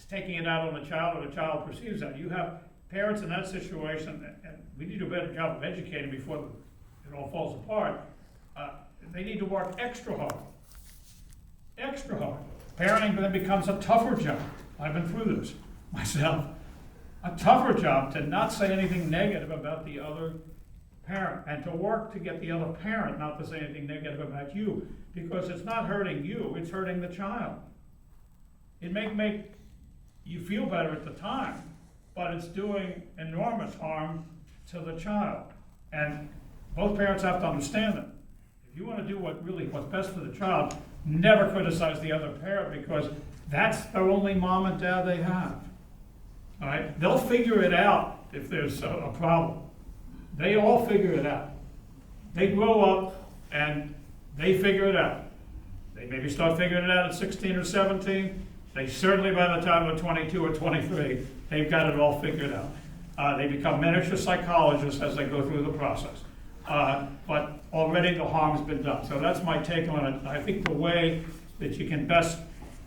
taking it out on the child, or the child perceives that. You have parents in that situation, and we need to do a better job of educating before it all falls apart. They need to work extra hard. Extra hard. Parenting then becomes a tougher job. I've been through this myself. A tougher job to not say anything negative about the other parent, and to work to get the other parent not to say anything negative about you, because it's not hurting you, it's hurting the child. It may make you feel better at the time, but it's doing enormous harm to the child. And both parents have to understand that. If you want to do what's best for the child, never criticize the other parent, because that's the only mom and dad they have. All right? They'll figure it out if there's a problem. They all figure it out. They grow up and they figure it out. They maybe start figuring it out at 16 or 17. They certainly, by the time they're 22 or 23, they've got it all figured out. They become miniature psychologists as they go through the process. But already the harm's been done. So that's my take on it. I think the way that you can best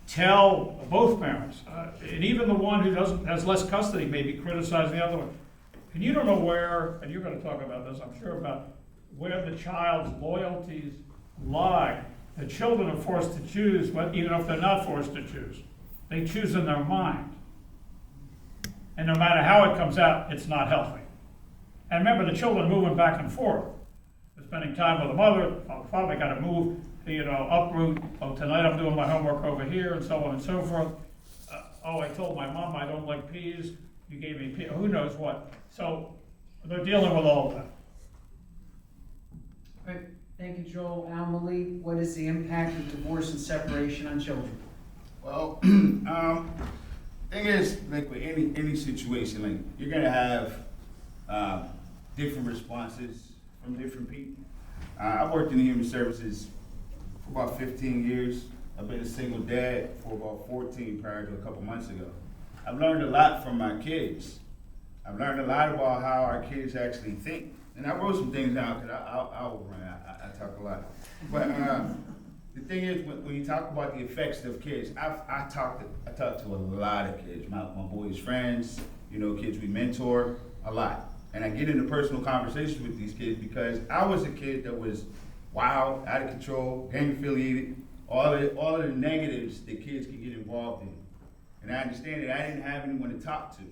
tell both parents, and even the one who has less custody may be criticizing the other one. And you don't know where, and you're going to talk about this, I'm sure, about where the child's loyalties lie. The children are forced to choose, even if they're not forced to choose. They choose in their mind. And no matter how it comes out, it's not healthy. And remember, the children moving back and forth. They're spending time with the mother, the father, they got to move, uproot. Oh, tonight I'm doing my homework over here, and so on and so forth. I told my mom I don't like peas. You gave me peas. Who knows what? So they're dealing with all of that. All right, thank you, Joel. Al Malik, what is the impact of divorce and separation on children? Well, thing is, like with any situation, like you're gonna have different responses from different people. I've worked in the human services for about 15 years. I've been a single dad for about 14 prior to a couple months ago. I've learned a lot from my kids. I've learned a lot about how our kids actually think. And I wrote some things down because I talk a lot. But the thing is, when you talk about the effects of kids, I talk to a lot of kids, my boys' friends, kids we mentor, a lot. And I get into personal conversations with these kids because I was a kid that was wild, out of control, gang affiliated, all of the negatives that kids can get involved in. And I understand that I didn't have anyone to talk to.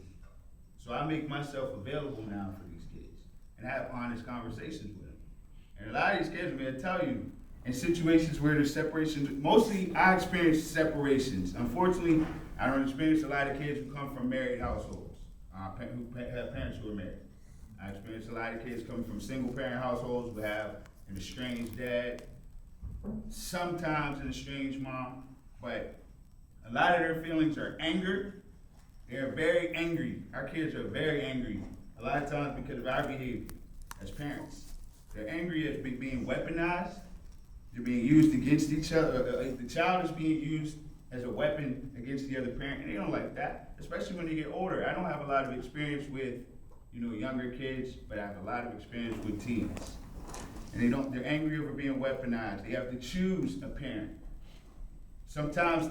So I make myself available now for these kids and have honest conversations with them. And a lot of these kids, man, tell you, in situations where there's separations, mostly I experience separations. Unfortunately, I don't experience a lot of kids who come from married households, who have parents who are married. I experienced a lot of kids coming from single parent households who have an estranged dad, sometimes an estranged mom, but a lot of their feelings are anger. They're very angry. Our kids are very angry. A lot of times because of our behavior as parents. They're angry at being weaponized. They're being used against each other. The child is being used as a weapon against the other parent, and they don't like that, especially when they get older. I don't have a lot of experience with, younger kids, but I have a lot of experience with teens. And they're angry over being weaponized. They have to choose a parent. Sometimes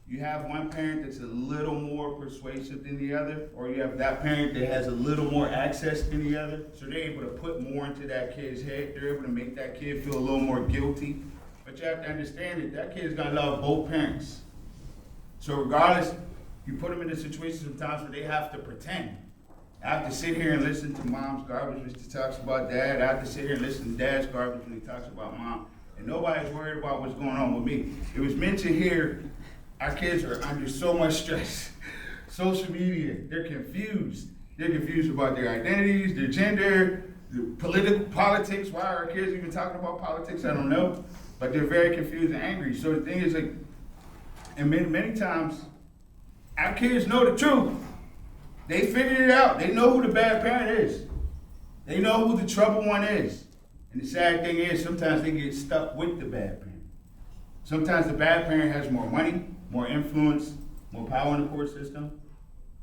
you have one parent that's a little more persuasive than the other, or you have that parent that has a little more access than the other, so they're able to put more into that kid's head. They're able to make that kid feel a little more guilty. But you have to understand that kid's gonna love both parents. So regardless, you put them in a situation sometimes where they have to pretend. I have to sit here and listen to mom's garbage when she talks about dad. I have to sit here and listen to dad's garbage when he talks about mom. And nobody's worried about what's going on with me. It was mentioned here, our kids are under so much stress. Social media, they're confused. They're confused about their identities, their gender, politics. Why are our kids even talking about politics? I don't know. But they're very confused and angry. So the thing is, and many times, our kids know the truth. They figured it out. They know who the bad parent is. They know who the trouble one is. And the sad thing is, sometimes they get stuck with the bad parent. Sometimes the bad parent has more money, more influence, more power in the court system.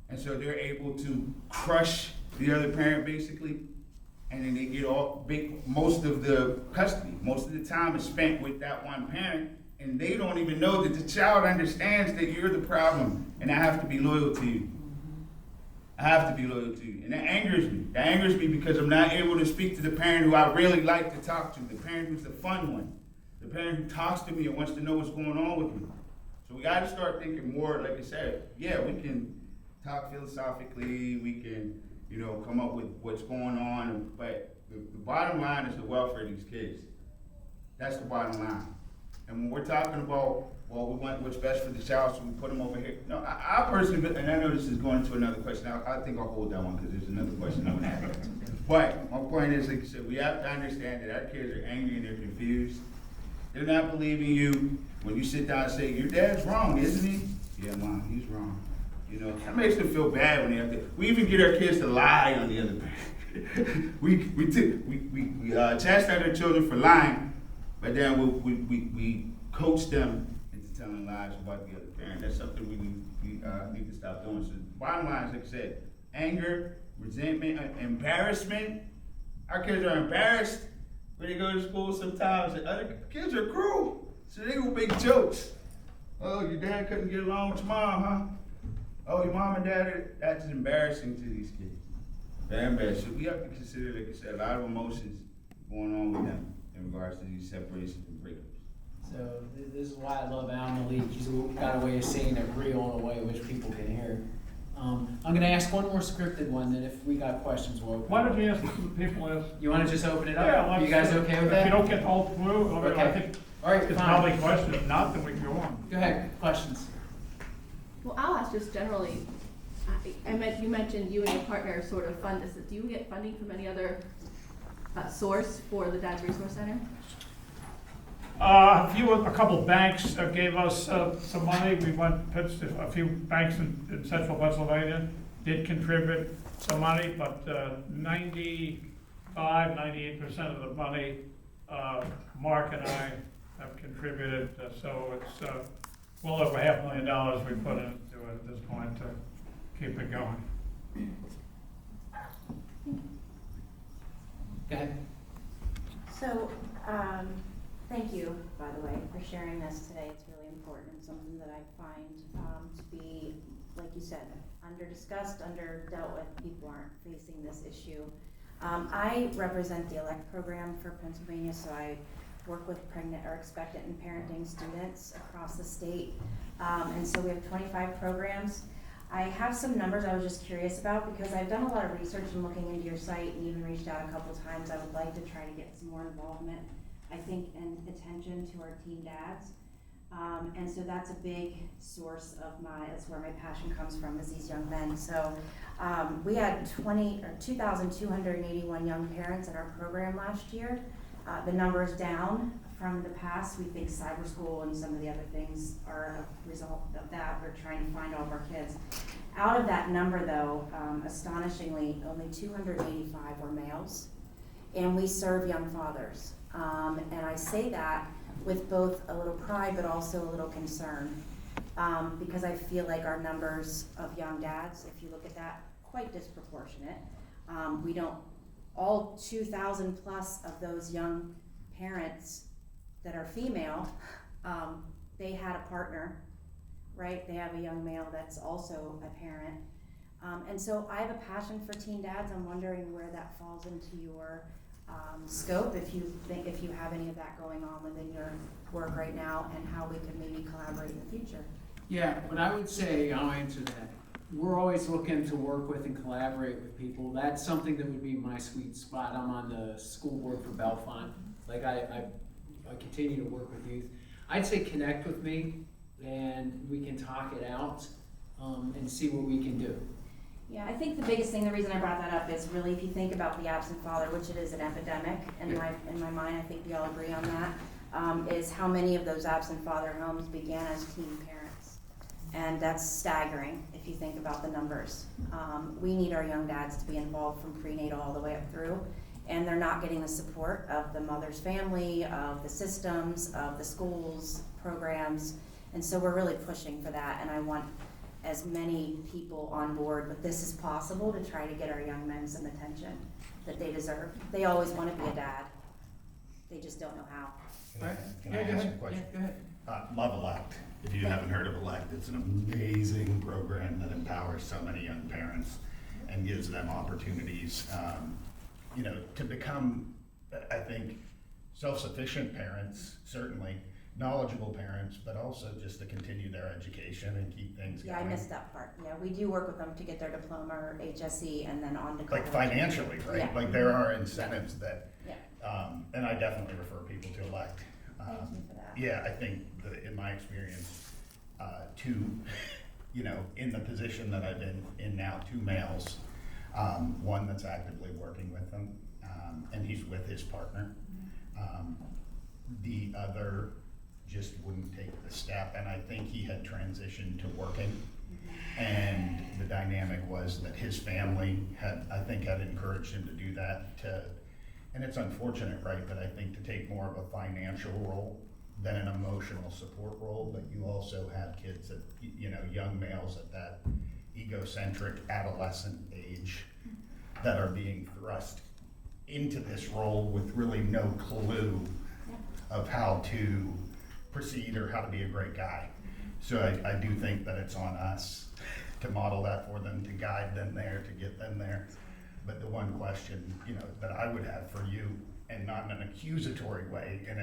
And so they're able to crush the other parent, basically. And then they get most of the custody. Most of the time is spent with that one parent. And they don't even know that the child understands that you're the problem. And I have to be loyal to you. I have to be loyal to you. And that angers me. That angers me because I'm not able to speak to the parent who I really like to talk to. The parent who's the fun one. The parent who talks to me and wants to know what's going on with me. So we got to start thinking more, like I said, yeah, we can talk philosophically. We can, come up with what's going on. But the bottom line is the welfare of these kids. That's the bottom line. And when we're talking about, we want what's best for the child, so we put them over here. No, I personally, and I know this is going into another question. I think I'll hold that one because there's another question I want to ask. But my point is, like I said, we have to understand that our kids are angry and they're confused. They're not believing you when you sit down and say, your dad's wrong, isn't he? Yeah, Mom, he's wrong. That makes them feel bad when they have to. We even get our kids to lie on the other parent. we chastise our children for lying, but then we coach them into telling lies about the other parent. That's something we need to stop doing. So the bottom line is, like I said, anger, resentment, embarrassment. Our kids are embarrassed when they go to school sometimes. And other kids are cruel, so they will make jokes. Oh, your dad couldn't get along with your mom, huh? Oh, your mom and dad, that's embarrassing to these kids. Very embarrassing. We have to consider, like I said, a lot of emotions going on with them in regards to these separations and breakups. So this is why I love Al Malik. He's got a way of saying it real in a way which people can hear. I'm going to ask one more scripted one, then if we got questions, we'll open. Why don't you ask the people ask? You want to just open it up? Yeah, You guys okay with that? If you don't get all through, I Okay. think All right, it's fine. probably a question. If not, then we can go on. Go ahead, questions. Well, I'll ask just generally, you mentioned you and your partner sort of fund this. Do you get funding from any other source for the Dad's Resource Center? A couple banks gave us some money. We pitched a few banks in central Pennsylvania did contribute some money, but 98% of the money, Mark and I have contributed, so it's well over $500,000 we put into it at this point to keep it going. Go ahead. So, thank you, by the way, for sharing this today. It's really important and something that I find to be, like you said, under-discussed, under-dealt with. People aren't facing this issue. I represent the ELECT program for Pennsylvania, so I work with pregnant or expectant and parenting students across the state. And so we have 25 programs. I have some numbers I was just curious about because I've done a lot of research and looking into your site and even reached out a couple times. I would like to try to get some more involvement, I think, and attention to our teen dads. And so that's a big source of that's where my passion comes from, is these young men. So we had 2,281 young parents in our program last year. The number is down from the past. We think cyber school and some of the other things are a result of that. We're trying to find all of our kids. Out of that number though, astonishingly, only 285 were males. And we serve young fathers. And I say that with both a little pride but also a little concern, because I feel like our numbers of young dads, if you look at that, quite disproportionate. We don't, all 2,000 plus of those young parents that are female, they had a partner, right? They have a young male that's also a parent. And so I have a passion for teen dads. I'm wondering where that falls into your scope, if you have any of that going on within your work right now, and how we could maybe collaborate in the future. Yeah, but I would say, I'll answer that. We're always looking to work with and collaborate with people. That's something that would be my sweet spot. I'm on the school board for Bellefonte. Like I continue to work with youth. I'd say connect with me and we can talk it out and see what we can do. Yeah, I think the biggest thing, the reason I brought that up is really, if you think about the absent father, which it is an epidemic in my mind, I think we all agree on that, is how many of those absent father homes began as teen parents. And that's staggering if you think about the numbers. We need our young dads to be involved from prenatal all the way up through, and they're not getting the support of the mother's family, of the systems, of the schools, programs, and so we're really pushing for that, and I want as many people on board with this as possible to try to get our young men some attention that they deserve. They always want to be a dad. They just don't know how. Can I ask a question? Yeah, go ahead. Love Elect. If you haven't heard of Elect, it's an amazing program that empowers so many young parents and gives them opportunities, to become, I think, self-sufficient parents, certainly, knowledgeable parents, but also just to continue their education and keep things going. Yeah, I missed that part. Yeah, we do work with them to get their diploma or HSE and then on to college. Like financially, right? Yeah. Like there are incentives that, Yeah. and I definitely refer people to Elect. Thank you for that. Yeah, I think in my experience, in the position that I've been in now, 2 males, one that's actively working with them, and he's with his partner. The other just wouldn't take the step, and I think he had transitioned to working. And the dynamic was that his family had encouraged him to do that, and it's unfortunate, right, that I think to take more of a financial role than an emotional support role, but you also have kids that, young males at that egocentric adolescent age that are being thrust into this role with really no clue of how to proceed or how to be a great guy. So I do think that it's on us to model that for them, to guide them there, to get them there. But the one question, that I would have for you, and not in an accusatory way, in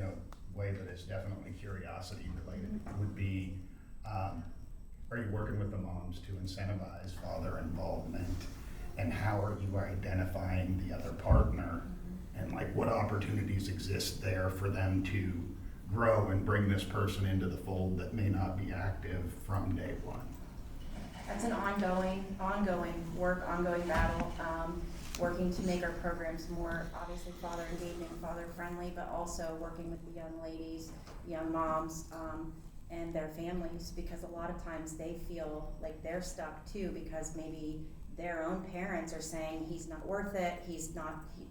a way that is definitely curiosity related, would be, are you working with the moms to incentivize father involvement? And how are you identifying the other partner? And what opportunities exist there for them to grow and bring this person into the fold that may not be active from day one? That's an ongoing work, ongoing battle, working to make our programs more obviously father engaging, father friendly, but also working with the young ladies, young moms, and their families, because a lot of times they feel like they're stuck too, because maybe their own parents are saying he's not worth it,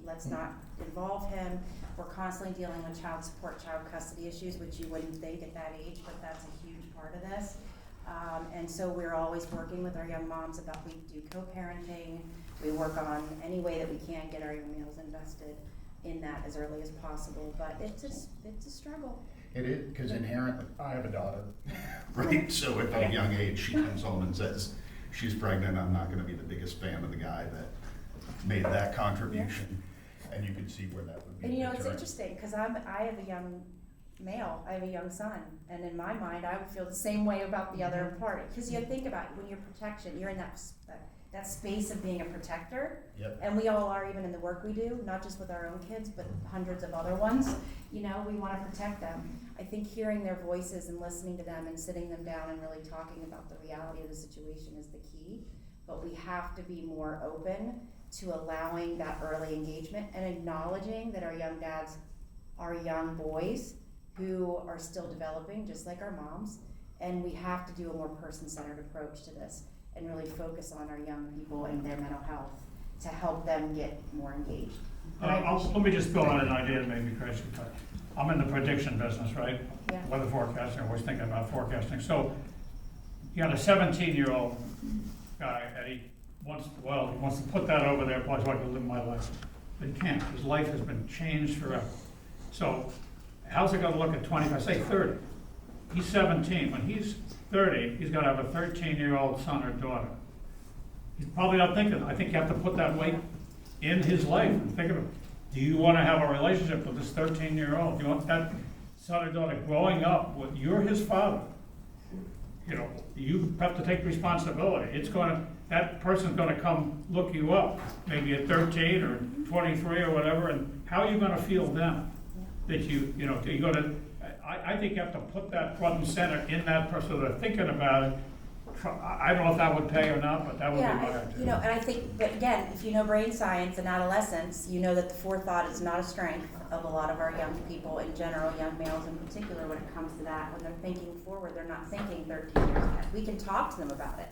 let's not involve him. We're constantly dealing with child support, child custody issues, which you wouldn't think at that age, but that's a huge part of this. And so we're always working with our young moms about, we do co-parenting, we work on any way that we can get our young males invested in that as early as possible, but it's a struggle. It is, because inherently, I have a daughter, right? So if at a young age she comes home and says she's pregnant, I'm not gonna be the biggest fan of the guy that made that contribution. And you can see where that would be. And it's interesting, because I have a young male, I have a young son, and in my mind, I would feel the same way about the other part. Because you think about it, when you're protection, you're in that that space of being a protector. Yep. And we all are, even in the work we do, not just with our own kids, but hundreds of other ones. You know, we wanna protect them. I think hearing their voices and listening to them and sitting them down and really talking about the reality of the situation is the key. But we have to be more open to allowing that early engagement and acknowledging that our young dads are young boys who are still developing, just like our moms. And we have to do a more person-centered approach to this and really focus on our young people and their mental health to help them get more engaged. And I appreciate Let me just throw out an idea that made me crazy. I'm in the prediction business, right? Yeah. Weather forecasting, always thinking about forecasting. So you got a 17-year-old guy, and he wants to put that over there, probably so I can live my life. But he can't. His life has been changed forever. So how's it gonna look at 20, say 30? He's 17. When he's 30, he's gonna have a 13-year-old son or daughter. He's probably not thinking, I think you have to put that weight in his life and think of it. Do you wanna have a relationship with this 13-year-old? Do you want that son or daughter growing up with, you're his father? You know, you have to take responsibility. That person's gonna come look you up, maybe at 13 or 23 or whatever, and how are you gonna feel then? That you're gonna, I think you have to put that front and center in that person, so they're thinking about it. I don't know if that would pay or not, but that would be my idea. You know, and I think, but again, if you know brain science and adolescence, you know that the forethought is not a strength of a lot of our young people in general, young males in particular, when it comes to that. When they're thinking forward, they're not thinking 13 years ahead. We can talk to them about it,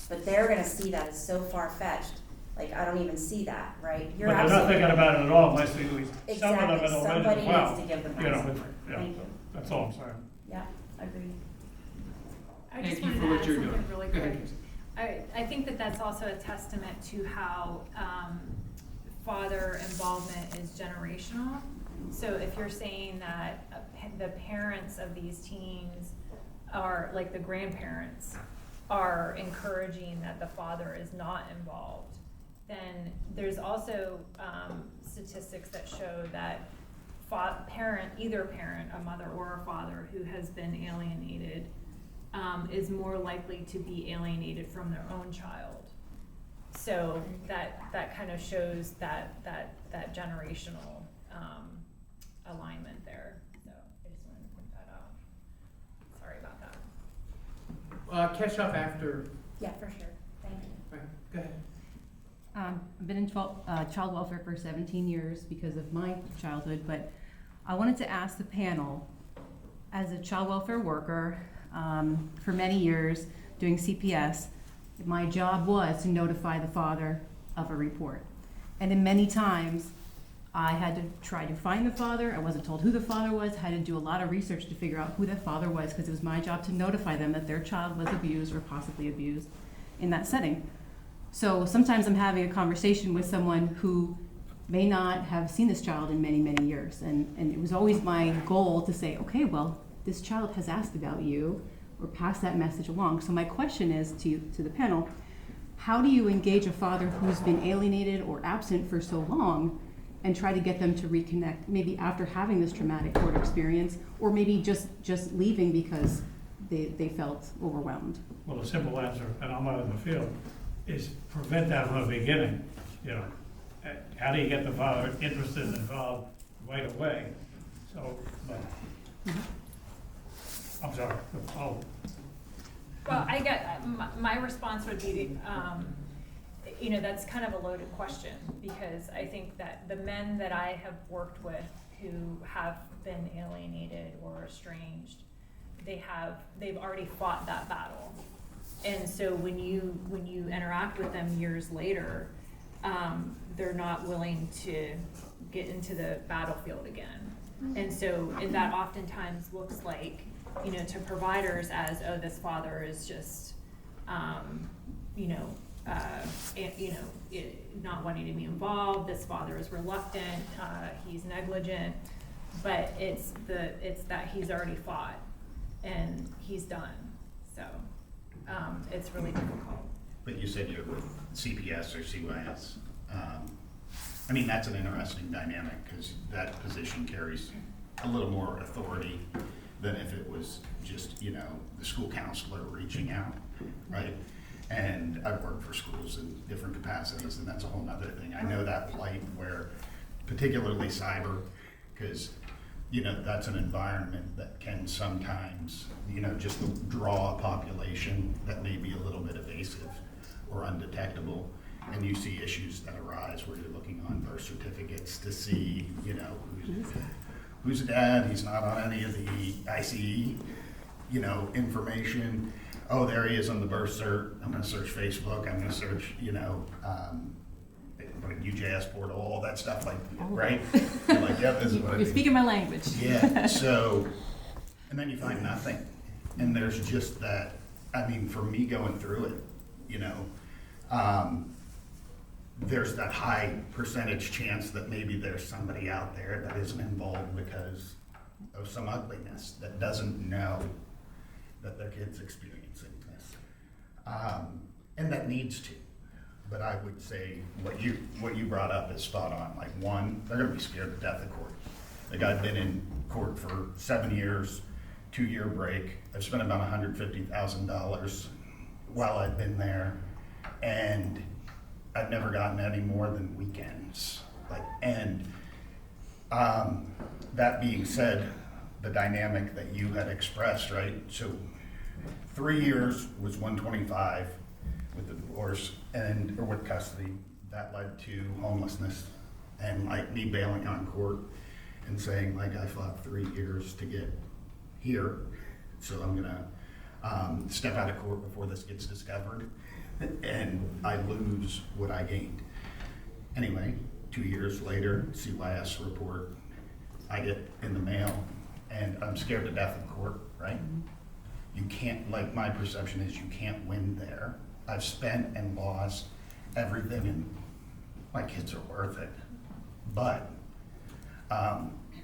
but they're gonna see that as so far-fetched. Like, I don't even see that, right? But they're not thinking about it at all unless we, some of them Exactly. in the Somebody well, needs to give them you know, that it's- support. yeah, Thank you. that's all I'm saying. Yeah, agreed. I just Thank you wanted for to what add you're something doing. really Go ahead, quick. Casey. I think that that's also a testament to how father involvement is generational. So if you're saying that the parents of these teens are, like the grandparents, are encouraging that the father is not involved, then there's also statistics that show that either parent, a mother or a father who has been alienated, is more likely to be alienated from their own child. So that kind of shows that generational alignment there. So I just wanted to point that out. Sorry about that. Catch up after, Yeah, for sure. Thank you. right, go ahead. I've been in child welfare for 17 years because of my childhood, but I wanted to ask the panel, as a child welfare worker, for many years doing CPS, my job was to notify the father of a report. And in many times, I had to try to find the father. I wasn't told who the father was. I had to do a lot of research to figure out who the father was, because it was my job to notify them that their child was abused or possibly abused in that setting. So sometimes I'm having a conversation with someone who may not have seen this child in many, many years. And it was always my goal to say, okay, well, this child has asked about you, or pass that message along. So my question is to the panel, how do you engage a father who's been alienated or absent for so long and try to get them to reconnect, maybe after having this traumatic court experience, or maybe just leaving because they felt overwhelmed? Well, the simple answer, and I'm out in the field, is prevent that from the beginning, you know. How do you get the father interested and involved right away? So, I'm sorry. Oh. Well, I get, my response would be, that's kind of a loaded question, because I think that the men that I have worked with who have been alienated or estranged, they've already fought that battle. And so when you interact with them years later, they're not willing to get into the battlefield again. And so, and that oftentimes looks like, to providers as, oh, this father is just, not wanting to be involved. This father is reluctant. He's negligent. But it's that he's already fought and he's done. So it's really difficult. But you said you're with CPS or CYS. That's an interesting dynamic, because that position carries a little more authority than if it was just, the school counselor reaching out, right? And I've worked for schools in different capacities, and that's a whole nother thing. I know that plight where, particularly cyber, because, you know, that's an environment that can sometimes, you know, just draw a population that may be a little bit evasive or undetectable. And you see issues that arise where you're looking on birth certificates to see, you know, who's a dad, he's not on any of the ICE, you know, information. Oh, there he is on the birth cert. I'm gonna search Facebook, I'm gonna search, you know, UJS portal, all that stuff, like, right? You're like, yep, this is what I You're mean. speaking my language. Yeah, so, and then you find nothing. And there's just that, I mean, for me going through it, you know, there's that high percentage chance that maybe there's somebody out there that isn't involved because of some ugliness, that doesn't know that their kid's experiencing this. And that needs to. But I would say what you brought up is spot on. Like, one, they're gonna be scared to death of court. Like, I've been in court for 7 years, 2-year break. I've spent about $150,000 while I've been there, and I've never gotten any more than weekends. Like, and that being said, the dynamic that you had expressed, right? So 3 years was 125 with the divorce or with custody. That led to homelessness and like me bailing on court and saying, like, I fought 3 years to get here, so I'm gonna step out of court before this gets discovered, and I lose what I gained. Anyway, 2 years later, CYS report I get in the mail, and I'm scared to death of court, right? You can't, like, my perception is you can't win there. I've spent and lost everything, and my kids are worth it. But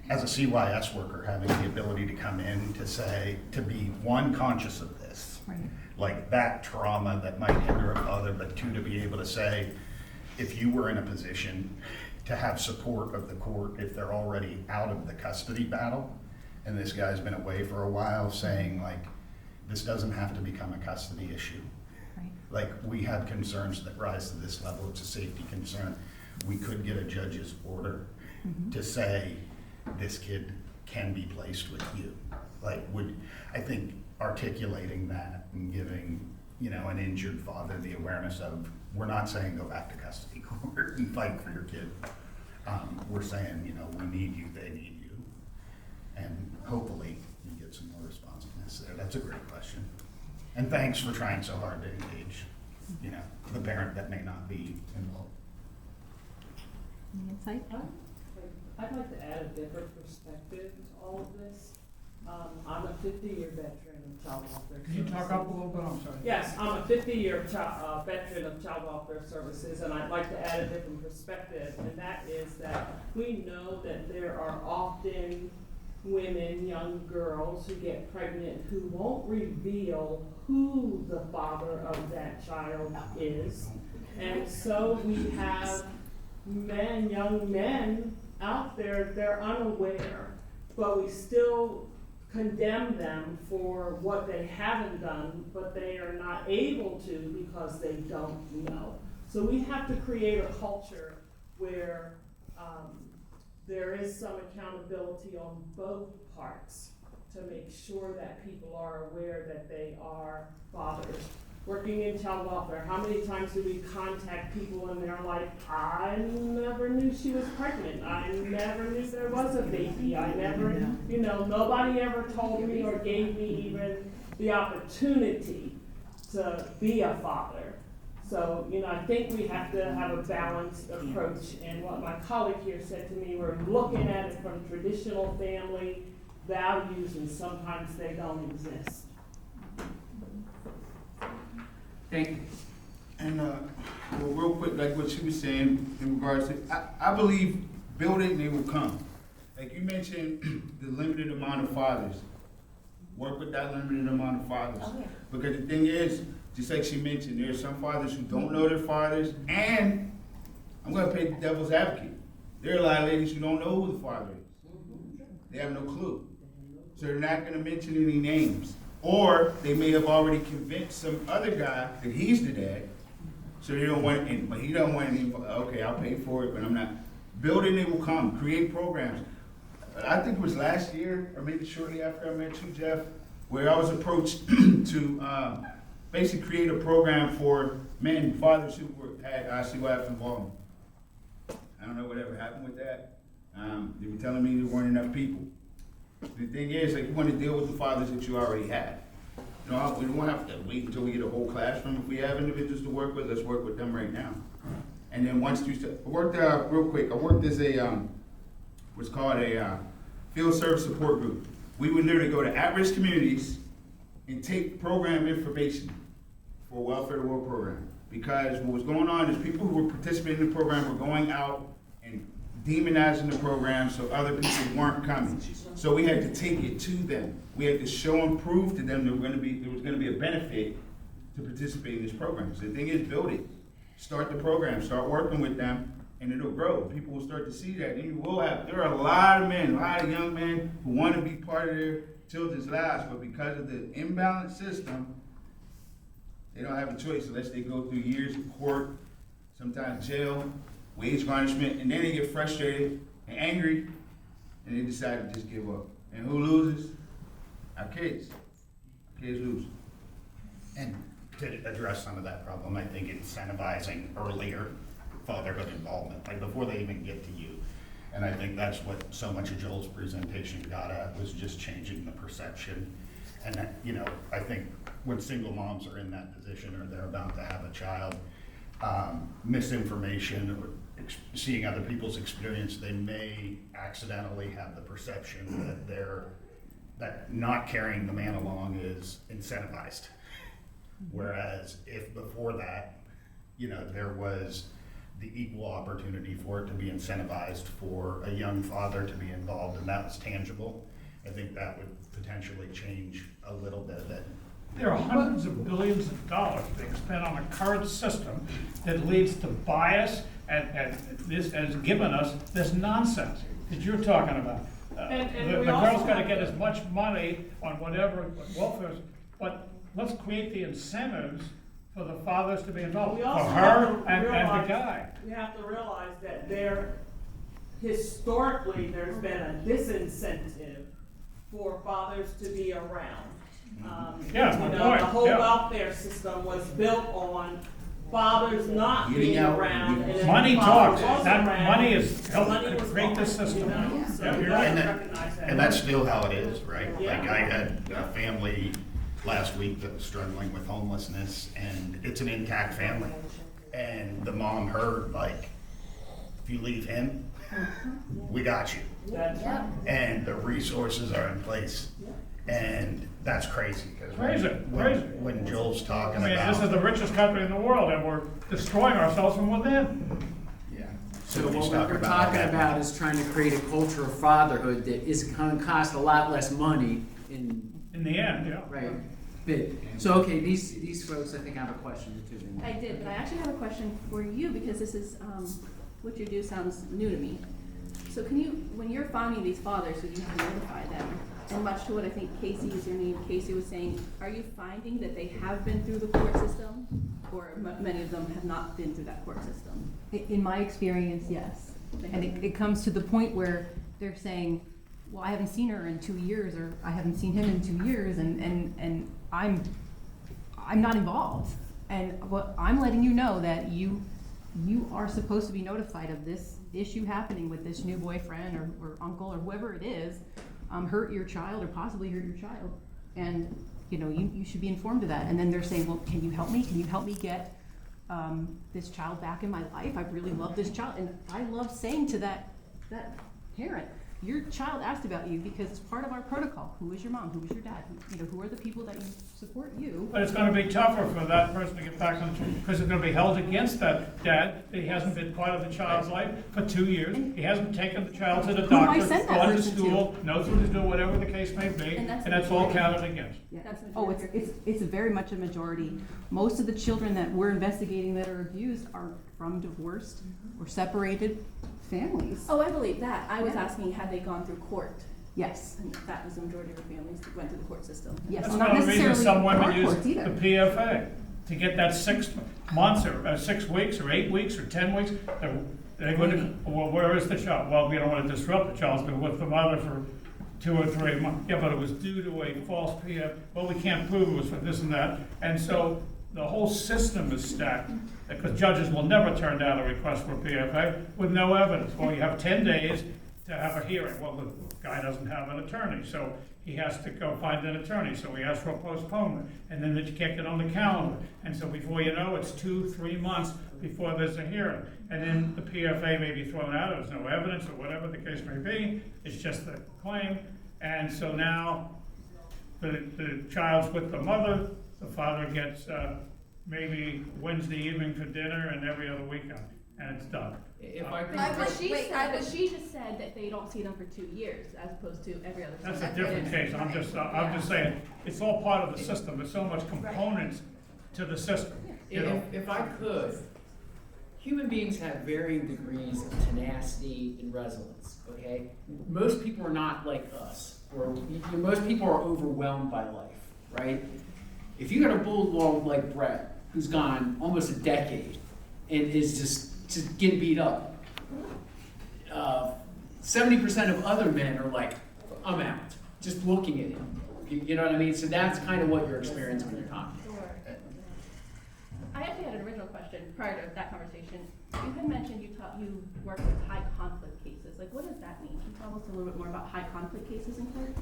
as a CYS worker, having the ability to come in to say, to be, one, conscious of this, Right. like that trauma that might hinder a father, but two, to be able to say, if you were in a position to have support of the court, if they're already out of the custody battle, and this guy's been away for a while, saying, like, this doesn't have to become a custody issue. Right. Like, we have concerns that rise to this level, it's a safety concern. We could get a judge's order to say, this kid can be placed with you. Like, I think articulating that and giving, you know, an injured father the awareness of, we're not saying go back to custody court and fight for your kid. We're saying, you know, we need you, they need you. And hopefully you get some more responsiveness there. That's a great question. And thanks for trying so hard to engage, you know, the parent that may not be involved. Any insight? I'd like to add a different perspective to all of this. I'm a 50-year veteran of child welfare services. Can you talk up a little bit? I'm sorry. Yes, I'm a 50-year veteran of child welfare services, and I'd like to add a different perspective, and that is that we know that there are often women, young girls who get pregnant who won't reveal who the father of that child is. And so we have young men out there, they're unaware, but we still condemn them for what they haven't done, but they are not able to because they don't know. So we have to create a culture where there is some accountability on both parts to make sure that people are aware that they are fathers. Working in child welfare, how many times do we contact people and they're like, I never knew she was pregnant. I never knew there was a baby. I never, you know, nobody ever told me or gave me even the opportunity to be a father. So, you know, I think we have to have a balanced approach. And what my colleague here said to me, we're looking at it from traditional family values, and sometimes they don't exist. Thank you. And well, real quick, like what she was saying in regards to, I believe build it and they will come. Like you mentioned, the limited amount of fathers. Work with that limited amount of fathers. Oh, yeah. Because the thing is, just like she mentioned, there are some fathers who don't know their fathers, and I'm gonna play the devil's advocate. There are a lot of ladies who don't know who the father is. They have no clue. So they're not gonna mention any names. Or they may have already convinced some other guy that he's the dad, so they don't want, but he don't want any, okay, I'll pay for it, but I'm not. Building, they will come, create programs. I think it was last year, or maybe shortly after I met you, Jeff, where I was approached to basically create a program for men, fathers who had ICYF involvement. I don't know whatever happened with that. They were telling me there weren't enough people. The thing is, like, you want to deal with the fathers that you already have. You know, we don't have to wait until we get a whole classroom. If we have individuals to work with, let's work with them right now. And then once you start, I worked real quick. I worked as a what's called a field service support group. We would literally go to at-risk communities and take program information for a Welfare to Work program. Because what was going on is people who were participating in the program were going out and demonizing the program so other people weren't coming. So we had to take it to them. We had to show and prove to them there was going to be a benefit to participate in this program. So the thing is, build it. Start the program, start working with them, and it'll grow. People will start to see that. And you will have, there are a lot of men, a lot of young men who want to be part of their children's lives, but because of the imbalanced system, they don't have a choice unless they go through years of court, sometimes jail, wage garnishment, and then they get frustrated and angry, and they decide to just give up. And who loses? Our kids. Our kids lose. And to address some of that problem, I think incentivizing earlier fatherhood involvement, like before they even get to you. And I think that's what so much of Joel's presentation got at, was just changing the perception. And that, you know, I think when single moms are in that position or they're about to have a child, misinformation or seeing other people's experience, they may accidentally have the perception that not carrying the man along is incentivized. Whereas if before that, you know, there was the equal opportunity for it to be incentivized for a young father to be involved, and that was tangible, I think that would potentially change a little bit of it. There are hundreds of billions of dollars being spent on a current system that leads to bias, and this has given us this nonsense that you're talking about. The girl's got to get as much money on whatever welfare, but let's create the incentives for the fathers to be involved, for her and the guy. We have to realize that historically, there's been a disincentive for fathers to be around. Yeah, you know, the whole welfare system was built on fathers not being around. And money talks. That money is helping money to was create the gone, system. you know? So Yeah, we you're have right. to recognize that. And that's still how it is, right? Yeah. Like I had a family last week that was struggling with homelessness, and it's an intact family. And the mom heard, like, if you leave him, we got you. That's right. And the resources are in place. And that's crazy, because Crazy. when Joel's talking I mean, about. this is the richest country in the world, and we're destroying ourselves from within. Yeah. So when he's what we're about talking that- about is trying to create a culture of fatherhood that is going to cost a lot less money in. In the end, yeah. Right. But, so, okay, these folks, I think, have a question or two. I did, but I actually have a question for you, because this is, what you do sounds new to me. So can you, when you're finding these fathers who you have to notify them, and much to what I think Casey was saying, are you finding that they have been through the court system, or many of them have not been through that court system? In my experience, yes. And it comes to the point where they're saying, well, I haven't seen her in 2 years, or I haven't seen him in 2 years, and I'm not involved. And what I'm letting you know that you are supposed to be notified of this issue happening with this new boyfriend or uncle or whoever it is, hurt your child or possibly hurt your child. And you know, you should be informed of that. And then they're saying, well, can you help me? Can you help me get this child back in my life? I really love this child. And I love saying to that parent, your child asked about you because it's part of our protocol. Who is your mom? Who is your dad? Who are the people that support you? But it's going to be tougher for that person to get back on, because it's going to be held against that dad. He hasn't been part of the child's life for 2 years. He hasn't taken the child to the Who do I doctor, send that gone to person to? school, knows what he's doing, whatever the case may be, And that's and that's all counted against. Yeah. That's the Oh, majority. it's very much a majority. Most of the children that we're investigating that are abused are from divorced or separated families. Oh, I believe that. I was asking, had they gone through court? Yes, and that was the majority of our families that went to the court system. Yes, That's not one of the reasons necessarily some women our use courts the either. PFA, to get that 6 months or 6 weeks or 8 weeks or 10 weeks. They would, well, where is the child? Well, we don't want to disrupt the child's been with the mother for 2 or 3 months. Yeah, but it was due to a false PFA. Well, we can't prove it was for this and that. And so the whole system is stacked, because judges will never turn down a request for PFA with no evidence. Well, you have 10 days to have a hearing. Well, the guy doesn't have an attorney, so he has to go find an attorney. So he asks for a postponement, and then you can't get on the calendar. And so before you know, it's 2-3 months before there's a hearing. And then the PFA may be thrown out, there's no evidence, or whatever the case may be. It's just a claim. And so now the child's with the mother, the father gets maybe Wednesday evening for dinner and every other weekend, and it's done. If I could. But she just said that they don't see them for 2 years as opposed to every other. That's a summer. different case. I'm just saying, it's all part of the system. There's so much components to the system, you know? If I could, human beings have varying degrees of tenacity and resilience, okay? Most people are not like us, or most people are overwhelmed by life, right? If you got a bulldog like Brett, who's gone almost a decade and is just getting beat up, 70% of other men are like, I'm out, just looking at him. You know what I mean? So that's kind of what you're experiencing when you're talking. I actually had an original question prior to that conversation. You had mentioned you work with high conflict cases. Like, what does that mean? Can you tell us a little bit more about high conflict cases in court?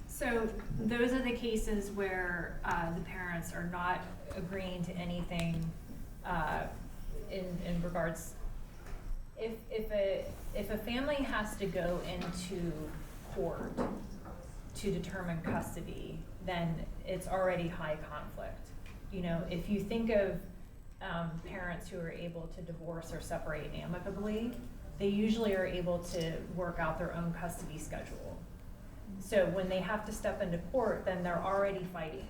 So those are the cases where the parents are not agreeing to anything in regards. If a family has to go into court to determine custody, then it's already high conflict. You know, if you think of parents who are able to divorce or separate amicably, they usually are able to work out their own custody schedule. So when they have to step into court, then they're already fighting.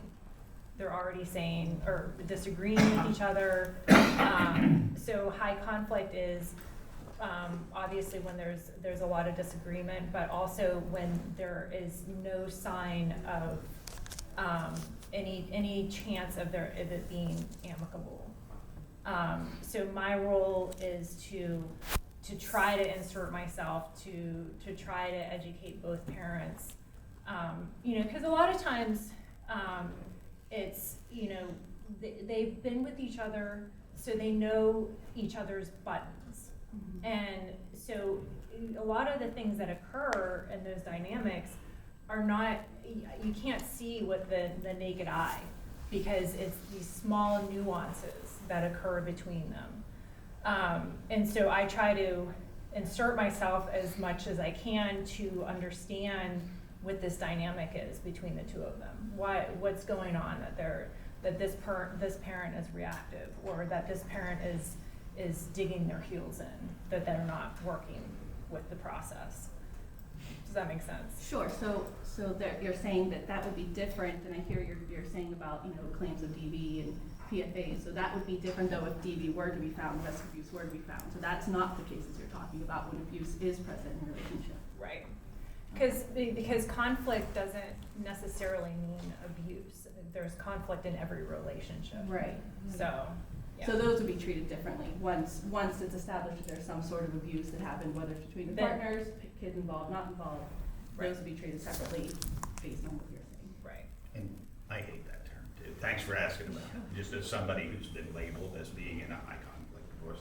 They're already saying or disagreeing with each other. So high conflict is obviously when there's a lot of disagreement, but also when there is no sign of any chance of it being amicable. So my role is to try to insert myself, to try to educate both parents. You know, because a lot of times it's, you know, they've been with each other, so they know each other's buttons. Mm-hmm. And so a lot of the things that occur in those dynamics are not, you can't see with the naked eye, because it's these small nuances that occur between them. And so I try to insert myself as much as I can to understand what this dynamic is between the two of them. What's going on, that this parent is reactive, or that this parent is digging their heels in, that they're not working with the process. Does that make sense? Sure. So you're saying that would be different, and I hear you're saying about, you know, claims of DV and PFA. So that would be different though if DV were to be found, domestic abuse were to be found. So that's not the cases you're talking about when abuse is present in a relationship. Right. Because conflict doesn't necessarily mean abuse. There's conflict in every relationship. Right. So. Yeah. So those would be treated differently once it's established that there's some sort of abuse that happened, whether it's between the partners, kids involved, not involved. Right. Those would be treated separately based on what you're saying. Right. And I hate that term too. Thanks for asking about it. Just as somebody who's been labeled as being in a high conflict divorce,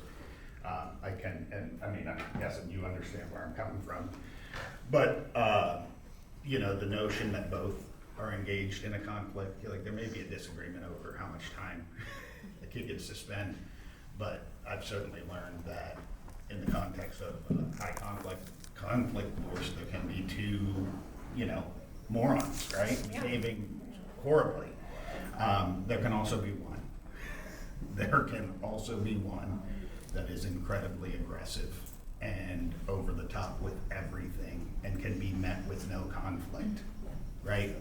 I can, and I mean, I'm guessing you understand where I'm coming from. But, you know, the notion that both are engaged in a conflict, like there may be a disagreement over how much time the kid gets to spend, but I've certainly learned that in the context of high conflict divorce, there can be two, you know, morons, right? Yeah. Behaving horribly. There can also be one. There can also be one that is incredibly aggressive and over the top with everything and can be met with no conflict, right?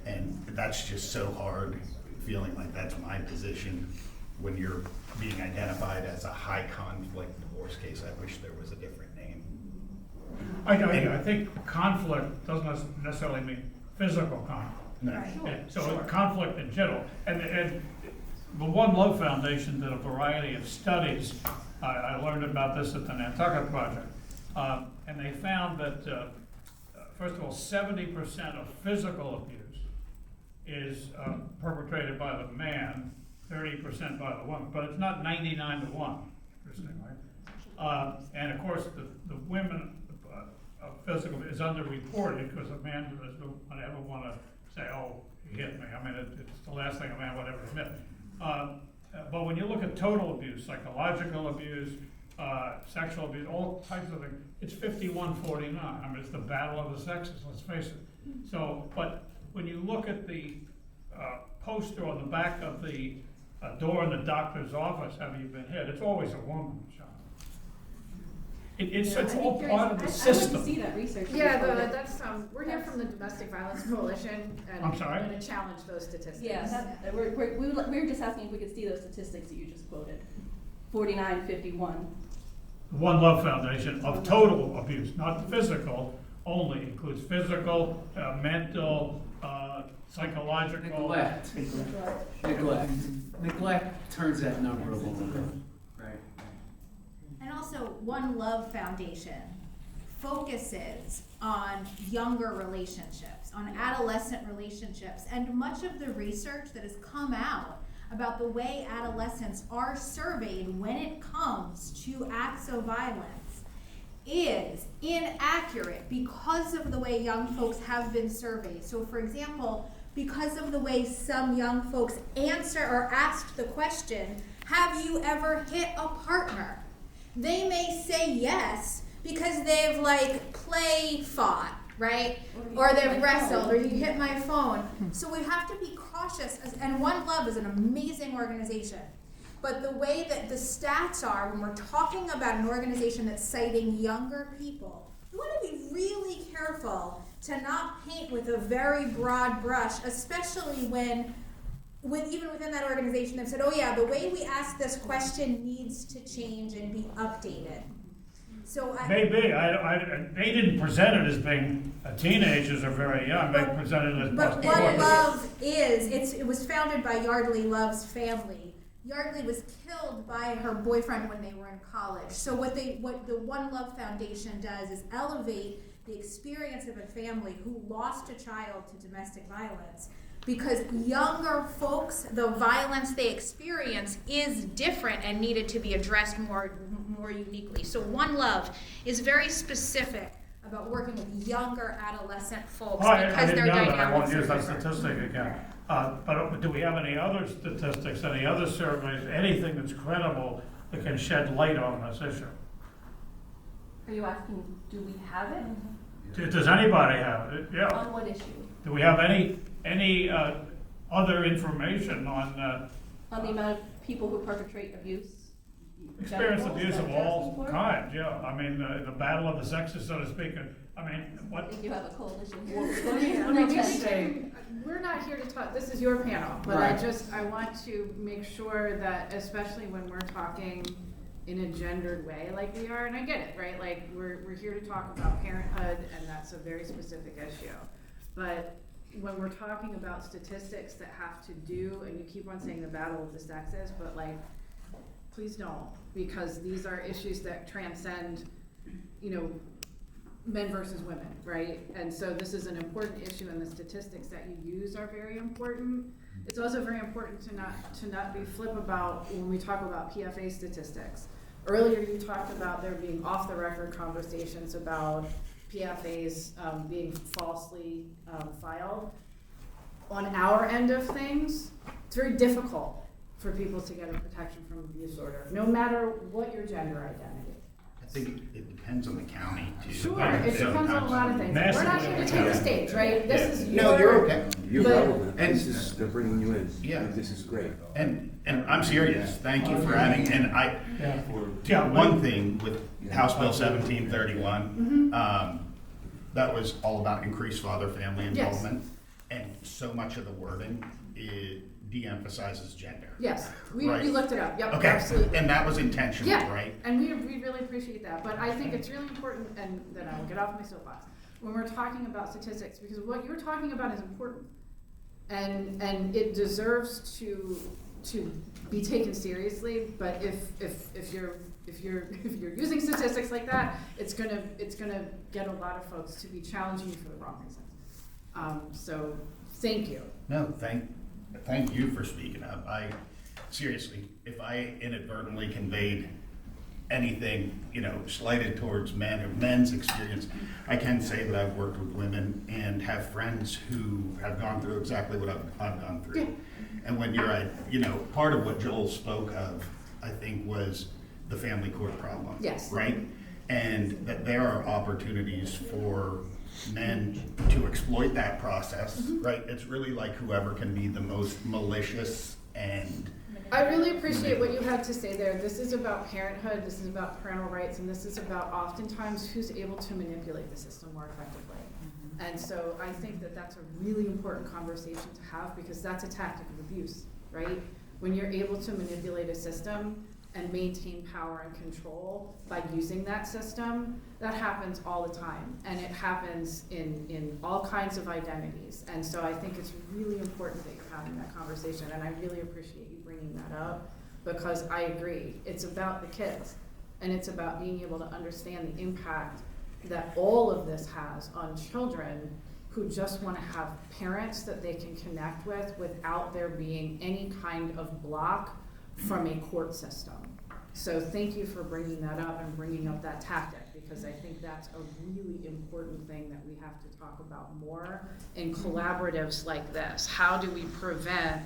And that's just so hard, feeling like that's my position when you're being identified as a high conflict divorce case. I wish there was a different name. I think conflict doesn't necessarily mean physical conflict. No. Yeah, so conflict in general, and the One Love Foundation did a variety of studies. I learned about this at the Nantucket Project, and they found that, first of all, 70% of physical abuse is perpetrated by the man, 30% by the woman, but it's not 99-1, interestingly. And of course, the women physical is underreported because a man doesn't ever want to say, oh, he hit me. I mean, it's the last thing a man would ever admit. But when you look at total abuse, psychological abuse, sexual abuse, all types of things, it's 51-49. I mean, it's the battle of the sexes, let's face it. So, but when you look at the poster on the back of the door in the doctor's office, have you been hit? It's always a woman, John. It's all part of the system. I want to see that research. That's, we're here from the Domestic Violence Coalition, and I'm sorry? we're gonna challenge those statistics. Yes, we were just asking if we could see those statistics that you just quoted. 49, 51. One Love Foundation of total abuse, not physical only, includes physical, mental, psychological. Neglect turns that number a little bit, right? And also, One Love Foundation focuses on younger relationships, on adolescent relationships, and much of the research that has come out about the way adolescents are surveyed when it comes to acts of violence is inaccurate because of the way young folks have been surveyed. So for example, because of the way some young folks answer or asked the question, have you ever hit a partner? They may say yes because they've like play fought, right? Or they've wrestled, or you hit my phone. So we have to be cautious, and One Love is an amazing organization. But the way that the stats are, when we're talking about an organization that's citing younger people, we want to be really careful to not paint with a very broad brush, especially when even within that organization they've said, oh yeah, the way we ask this question needs to change and be updated. So Maybe, they didn't present it as being teenagers or very young, they presented it as But plus One Love it was founded by Yardley Love's family. Yardley was killed by her boyfriend when they were in college. So what the One Love Foundation does is elevate the experience of a family who lost a child to domestic violence. Because younger folks, the violence they experience is different and needed to be addressed more uniquely. So One Love is very specific about working with younger adolescent folks because their dynamics I won't use that different. statistic again. But do we have any other statistics, any other surveys, anything that's credible that can shed light on this issue? Are you asking, do we have it? Does anybody have it? Yeah. On what issue? Do we have any other information on On the amount of people who perpetrate abuse? experience abuse of all kinds? Yeah, I mean, the battle of the sexes, so to speak. I mean, what? I think you have a coalition We're not here to talk, this is your panel, but I want to make sure that, especially when we're talking in a gendered way like we are, and I get it, right? Like, we're here to talk about parenthood, and that's a very specific issue. But when we're talking about statistics that have to do, and you keep on saying the battle of the sexes, but like, please don't, because these are issues that transcend, men versus women, right? And so this is an important issue, and the statistics that you use are very important. It's also very important to not be flip about when we talk about PFA statistics. Earlier you talked about there being off-the-record conversations about PFAs being falsely filed. On our end of things, it's very difficult for people to get a protection from abuse order, no matter what your gender identity. I think it depends on the county too. Sure, it depends on a lot of things. We're not here to take the stage, right? This is No, you're okay. You're relevant. And They're bringing you in. Yeah. This is great. And I'm serious. Thank you for adding. And one thing with House Bill 1731, that was all about increased father-family involvement. And so much of the wording de-emphasizes gender. Yes, we Right. looked it up, yep, Okay, absolutely. and that was intentional, Yeah, right? and we really appreciate that, but I think it's really important, and then I will get off my soapbox, when we're talking about statistics, because what you're talking about is important. And it deserves to be taken seriously, but if you're using statistics like that, it's gonna get a lot of folks to be challenging you for the wrong reasons. So, thank you. No, thank you for speaking up. Seriously, if I inadvertently conveyed anything, slighted towards men or men's experience, I can say that I've worked with women and have friends who have gone through exactly what I've gone through. Yeah. And when part of what Joel spoke of, I think, was the family court problem. Yes. Right? And that there are opportunities for men to exploit that process, right? It's really like whoever can be the most malicious and I really appreciate what you had to say there. This is about parenthood, this is about parental rights, and this is about oftentimes who's able to manipulate the system more effectively. And so I think that that's a really important conversation to have, because that's a tactic of abuse, right? When you're able to manipulate a system and maintain power and control by using that system, that happens all the time. And it happens in all kinds of identities. And so I think it's really important that you're having that conversation, and I really appreciate you bringing that up, because I agree. It's about the kids, and it's about being able to understand the impact that all of this has on children who just want to have parents that they can connect with without there being any kind of block from a court system. So thank you for bringing that up and bringing up that tactic, because I think that's a really important thing that we have to talk about more in collaboratives like this. How do we prevent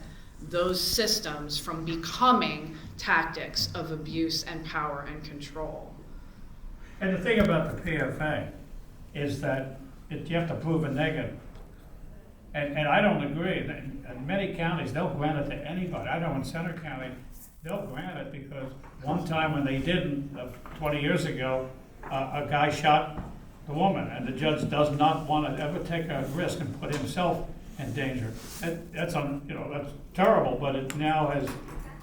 those systems from becoming tactics of abuse and power and control? And the thing about the PFA is that you have to prove a negative. And I don't agree. In many counties, they'll grant it to anybody. I know in Center County, they'll grant it because one time when they didn't, 20 years ago, a guy shot the woman, and the judge does not want to ever take a risk and put himself in danger. That's terrible, but it now has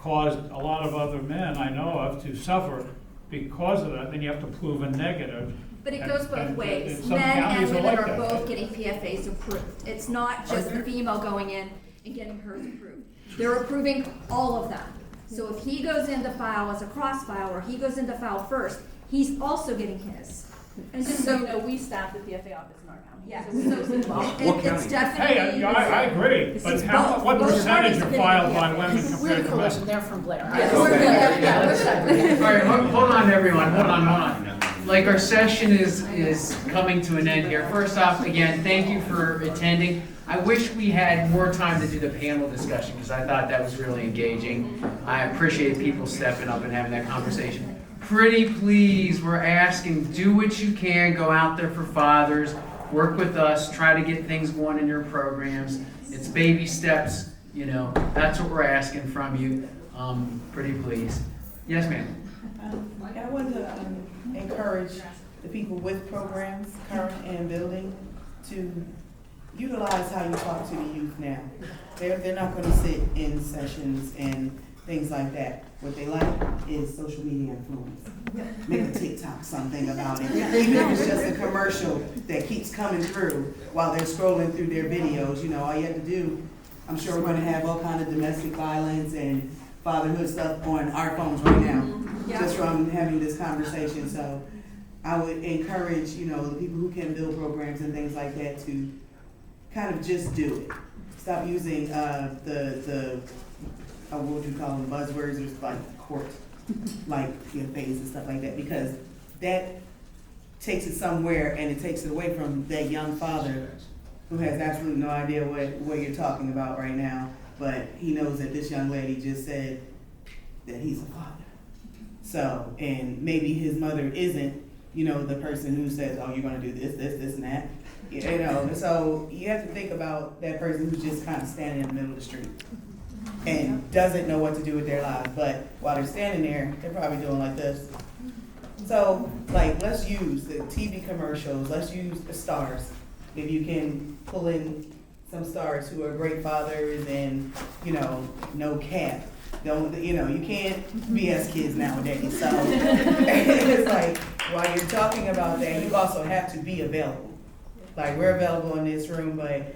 caused a lot of other men I know of to suffer because of that. Then you have to prove a negative. But it goes both ways. some Men and counties women like are that. both getting PFAs approved. It's not just the female going in and getting hers approved. They're approving all of them. So if he goes in to file as a cross file, or he goes in to file first, he's also getting his. And just so you know, we staff the PFA office in our county. Yeah. So we know it's involved. It's definitely. Hey, I agree, but It's what both percentage parties are are filed getting by women We're compared a to coalition, men? they're from Blair. All right, hold on, everyone, hold on. Like, our session is coming to an end here. First off, again, thank you for attending. I wish we had more time to do the panel discussion, because I thought that was really engaging. I appreciate people stepping up and having that conversation. Pretty please, we're asking, do what you can, go out there for fathers, work with us, try to get things going in your programs. It's baby steps, that's what we're asking from you. Pretty please. Yes, ma'am. I want to encourage the people with programs, current and building, to utilize how you talk to the youth now. They're not going to sit in sessions and things like that. What they like is social media influence. Make a TikTok something about it. Even if it's just a commercial that keeps coming through while they're scrolling through their videos, all you have to do, I'm sure we're going to have all kind of domestic violence and fatherhood stuff on our phones right now, just from having this conversation. So I would encourage, the people who can build programs and things like that to kind of just do it. Stop using what would you call them, buzzwords, or like court, like PFAs and stuff like that, because that takes it somewhere and it takes it away from that young father who has absolutely no idea what you're talking about right now, but he knows that this young lady just said that he's a father. So, and maybe his mother isn't, the person who says, oh, you're gonna do this, and that. So you have to think about that person who's just kind of standing in the middle of the street and doesn't know what to do with their lives, but while they're standing there, they're probably doing like this. So, let's use the TV commercials, let's use the stars. If you can pull in some stars who are great fathers and, you know, no cap. Don't, you know, you can't BS kids nowadays, so it's like, while you're talking about that, you also have to be available. Like, we're available in this room, but,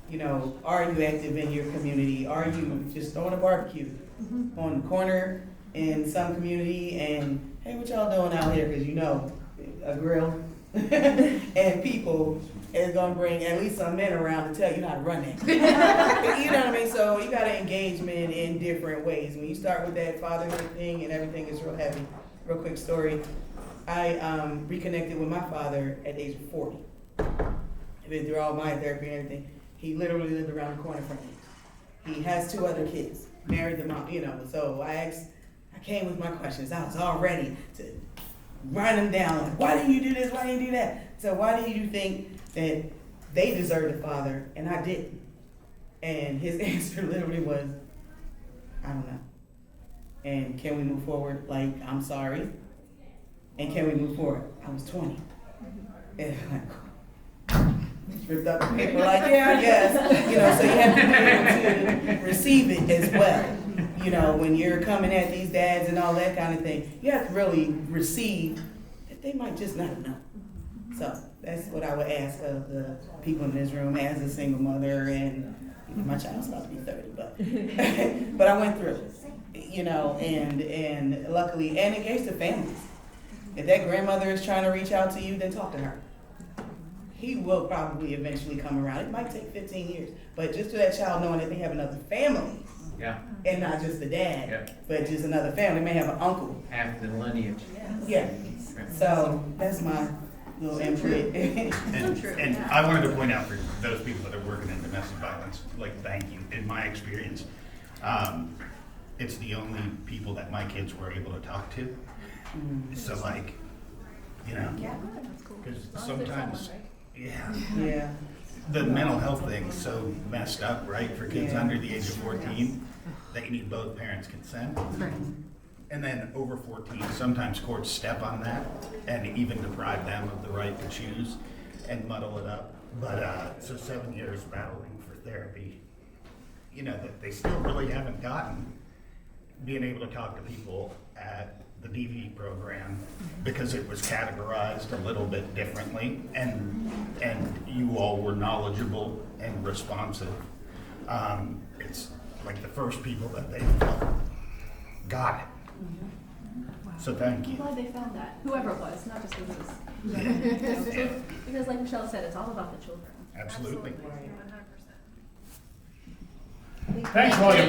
you know, are you active in your community? Are you just throwing a barbecue on the corner in some community and, hey, what y'all doing out here? Because you know, a grill and people is gonna bring at least some men around to tell you how to run that. You know what I mean? So you gotta engage men in different ways. When you start with that fatherhood thing and everything is real heavy, real quick story. I reconnected with my father at the age of 40. I've been through all my therapy and everything. He literally lived around the corner from me. He has 2 other kids, married the mom, you know. So I came with my questions. I was all ready to run them down. Like, why didn't you do this? Why didn't you do that? So why do you think that they deserved a father and I didn't? And his answer literally was, I don't know. And can we move forward? Like, I'm sorry. And can we move forward? I was 20. And like, ripped up the paper like, yeah, I guess. You know, so you have to be able to receive it as well. You know, when you're coming at these dads and all that kind of thing, you have to really receive that they might just not know. So that's what I would ask of the people in this room as a single mother, and my child's about to be 30, but but I went through it, you know, and luckily, and engaged the families. If that grandmother is trying to reach out to you, then talk to her. He will probably eventually come around. It might take 15 years, but just to that child knowing that they have another family. Yeah. And not just the dad, Yeah. but just another family. They may have an uncle. Half the lineage. Yeah. So that's my little input. And I wanted to point out for those people that are working in domestic violence, like, thank you. In my experience, it's the only people that my kids were able to talk to. So, like, you know, because sometimes, Yeah. the mental health thing's so messed up, right? For kids under the age of 14, that you need both parents' consent. And then over 14, sometimes courts step on that and even deprive them of the right to choose and muddle it up. But so 7 years battling for therapy, you know, that they still really haven't gotten, being able to talk to people at the DV program because it was categorized a little bit differently, and you all were knowledgeable and responsive. It's like the first people that they got it. So thank I'm you. glad they found that, whoever it was, not just us. Yeah. Because like Michelle said, it's all about the children. Absolutely. 100%. Thanks for all your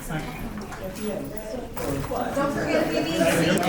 Thank you. Don't forget the BBC.